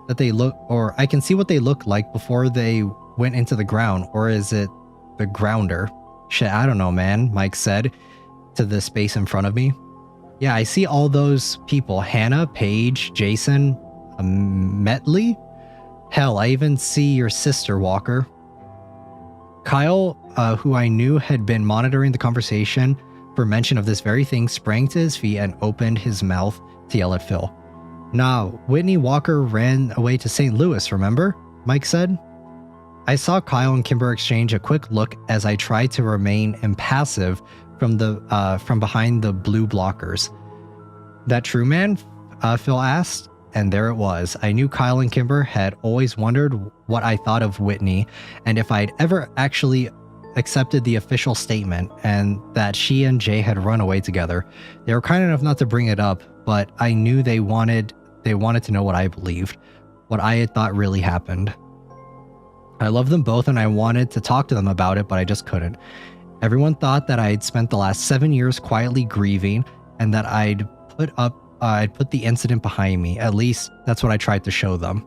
I can see what they look like before they went into the ground, or is it the grounder? Shit, I don't know, man," Mike said to the space in front of me. "Yeah, I see all those people. Hannah, Paige, Jason, Metley. Hell, I even see your sister, Walker." Kyle, who I knew had been monitoring the conversation for mention of this very thing, sprang to his feet and opened his mouth to yell at Phil. "Nah, Whitney Walker ran away to St. Louis, remember?" Mike said. I saw Kyle and Kimber exchange a quick look as I tried to remain impassive from behind the blue blockers. "That true, man?" Phil asked, and there it was. I knew Kyle and Kimber had always wondered what I thought of Whitney, and if I'd ever actually accepted the official statement, and that she and Jay had run away together. They were kind enough not to bring it up, but I knew they wanted to know what I believed, what I had thought really happened. I loved them both and I wanted to talk to them about it, but I just couldn't. Everyone thought that I'd spent the last 7 years quietly grieving and that I'd put the incident behind me. At least that's what I tried to show them.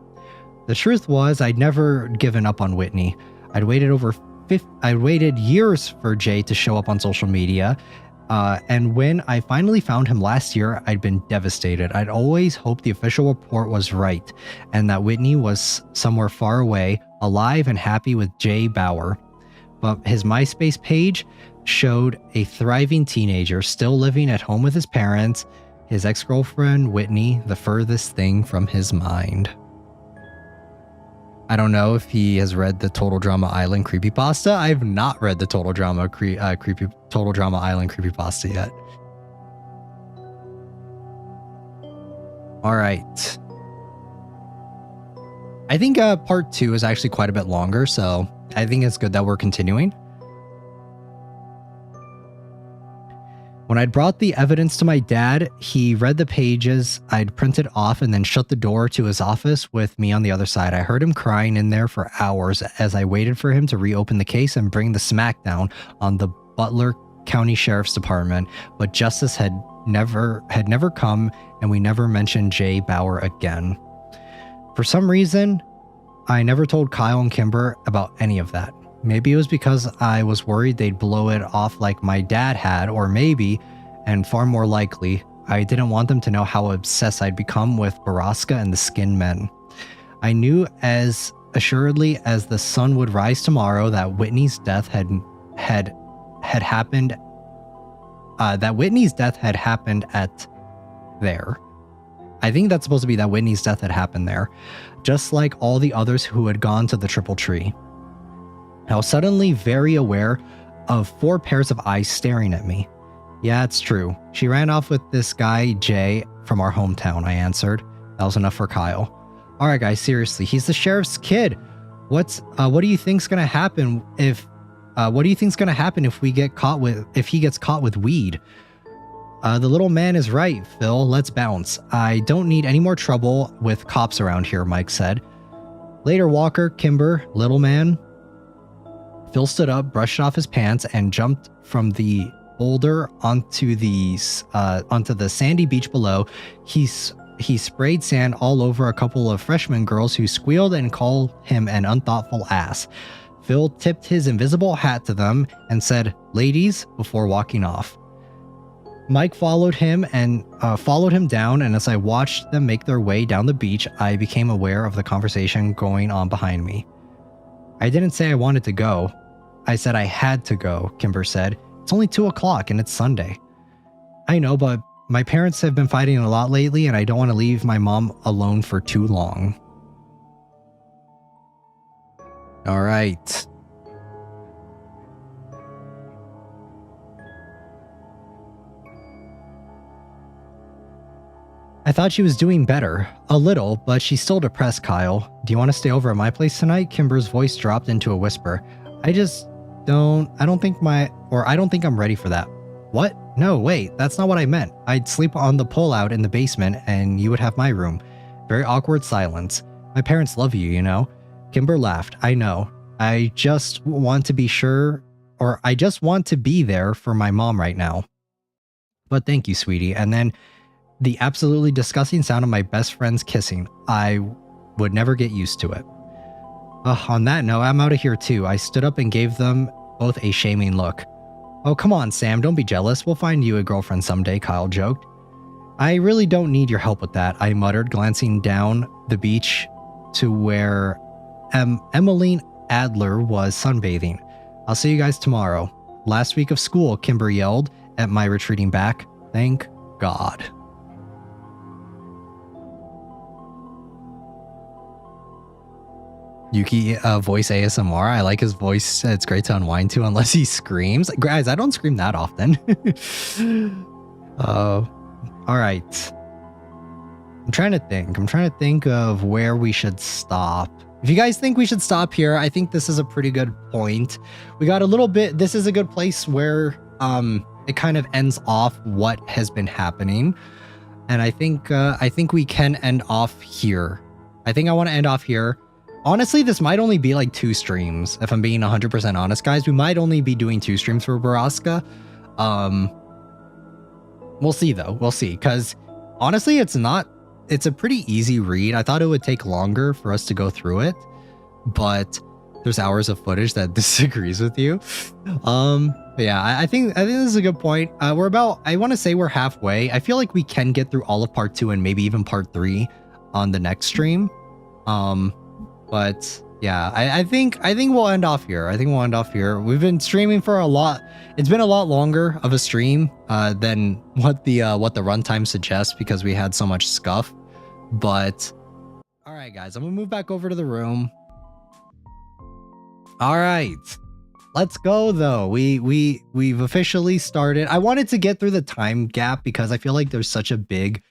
The truth was I'd never given up on Whitney. I'd waited years for Jay to show up on social media. And when I finally found him last year, I'd been devastated. I'd always hoped the official report was right and that Whitney was somewhere far away, alive and happy with Jay Bauer. But his MySpace page showed a thriving teenager still living at home with his parents, his ex-girlfriend Whitney, the furthest thing from his mind. I don't know if he has read the Total Drama Island creepypasta. I've not read the Total Drama Island creepypasta yet. All right. I think part 2 is actually quite a bit longer, so I think it's good that we're continuing. When I'd brought the evidence to my dad, he read the pages I'd printed off and then shut the door to his office with me on the other side. I heard him crying in there for hours as I waited for him to reopen the case and bring the smackdown on the Butler County Sheriff's Department, but justice had never come, and we never mentioned Jay Bauer again. For some reason, I never told Kyle and Kimber about any of that. Maybe it was because I was worried they'd blow it off like my dad had, or maybe, and far more likely, I didn't want them to know how obsessed I'd become with Borrasca and the Skin Men. I knew as assuredly as the sun would rise tomorrow that Whitney's death had happened. That Whitney's death had happened at there. I think that's supposed to be that Whitney's death had happened there, just like all the others who had gone to the Triple Tree. I was suddenly very aware of 4 pairs of eyes staring at me. Yeah, it's true. She ran off with this guy, Jay, from our hometown, I answered. That was enough for Kyle. Alright guys, seriously, he's the sheriff's kid. What do you think's gonna happen if he gets caught with weed? The little man is right, Phil. Let's bounce. I don't need any more trouble with cops around here, Mike said. Later, Walker, Kimber, little man. Phil stood up, brushed off his pants, and jumped from the boulder onto the sandy beach below. He sprayed sand all over a couple of freshman girls who squealed and called him an unthoughtful ass. Phil tipped his invisible hat to them and said, "Ladies," before walking off. Mike followed him down, and as I watched them make their way down the beach, I became aware of the conversation going on behind me. I didn't say I wanted to go. I said I had to go, Kimber said. It's only 2 o'clock and it's Sunday. I know, but my parents have been fighting a lot lately, and I don't want to leave my mom alone for too long. All right. I thought she was doing better. A little, but she's still depressed, Kyle. Do you want to stay over at my place tonight? Kimber's voice dropped into a whisper. I don't think I'm ready for that. What? No, wait, that's not what I meant. I'd sleep on the pullout in the basement and you would have my room. Very awkward silence. My parents love you, you know? Kimber laughed. I know. I just want to be there for my mom right now. But thank you, sweetie. And then the absolutely disgusting sound of my best friends kissing. I would never get used to it. On that note, I'm out of here too. I stood up and gave them both a shaming look. Oh, come on, Sam, don't be jealous. We'll find you a girlfriend someday, Kyle joked. I really don't need your help with that, I muttered, glancing down the beach to where Emmeline Adler was sunbathing. I'll see you guys tomorrow. Last week of school, Kimber yelled at my retreating back. Thank God. Yuki voice ASMR. I like his voice. It's great to unwind to, unless he screams. Guys, I don't scream that often. All right. I'm trying to think of where we should stop. If you guys think we should stop here, I think this is a pretty good point. We got a little bit. This is a good place where it kind of ends off what has been happening, and I think we can end off here. I think I want to end off here. Honestly, this might only be like 2 streams. If I'm being 100% honest, guys, we might only be doing 2 streams for Borrasca. We'll see though. We'll see. Because honestly, it's a pretty easy read. I thought it would take longer for us to go through it, but there's hours of footage that disagrees with you. But yeah, I think this is a good point. I want to say we're halfway. I feel like we can get through all of part 2 and maybe even part 3 on the next stream. But yeah, I think we'll end off here. We've been streaming for a lot. It's been a lot longer of a stream than what the runtime suggests, because we had so much scuff. But all right, guys, I'm gonna move back over to the room. All right, let's go though. We've officially started. I wanted to get through the time gap because I feel like there's such a big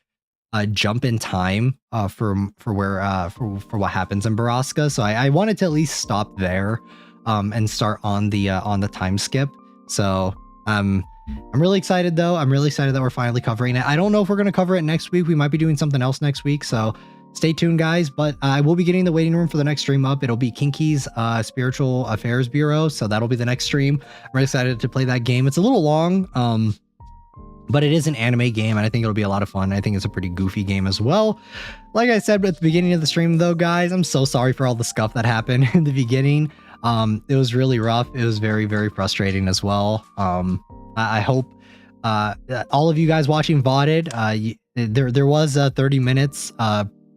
jump in time for what happens in Borrasca. So I wanted to at least stop there and start on the time skip. So I'm really excited though. I'm really excited that we're finally covering it. I don't know if we're going to cover it next week. We might be doing something else next week. So stay tuned, guys. But I will be getting the waiting room for the next stream up. It'll be Kinky's Spiritual Affairs Bureau. So that'll be the next stream. I'm really excited to play that game. It's a little long. But it is an anime game, and I think it'll be a lot of fun. I think it's a pretty goofy game as well. Like I said at the beginning of the stream, though, guys, I'm so sorry for all the scuff that happened in the beginning. It was really rough. It was very, very frustrating as well. I hope All of you guys watching VODed, there was 30 minutes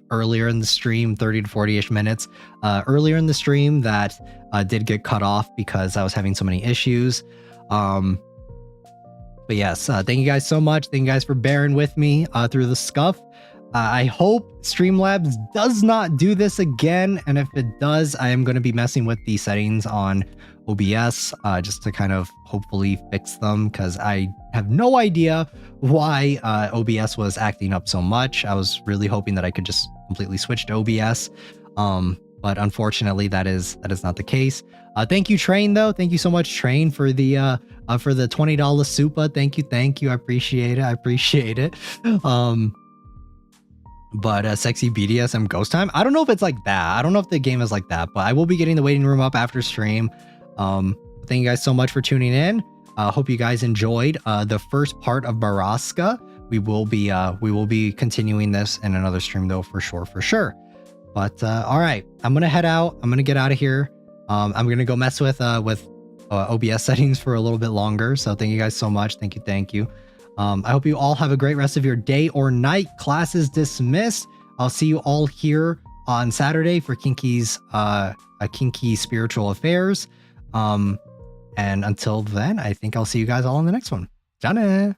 earlier in the stream, 30 to 40-ish minutes earlier in the stream that did get cut off because I was having so many issues. But yes, thank you guys so much. Thank you guys for bearing with me through the scuff. I hope Streamlabs does not do this again, and if it does, I am going to be messing with the settings on OBS just to kind of hopefully fix them, because I have no idea why OBS was acting up so much. I was really hoping that I could just completely switch to OBS, but unfortunately that is not the case. Thank you, Train, though. Thank you so much, Train, for the $20 super. Thank you. I appreciate it. But Sexy BDSM Ghost Time, I don't know if it's like that. I don't know if the game is like that, but I will be getting the waiting room up after stream. Thank you guys so much for tuning in. Hope you guys enjoyed the first part of Borrasca. We will be continuing this in another stream, though, for sure. But all right, I'm gonna head out. I'm gonna get out of here. I'm gonna go mess with OBS settings for a little bit longer. So thank you guys so much. Thank you. I hope you all have a great rest of your day or night. Class is dismissed. I'll see you all here on Saturday for Kinky's Kinky Spiritual Affairs. And until then, I think I'll see you guys all in the next one. Jane!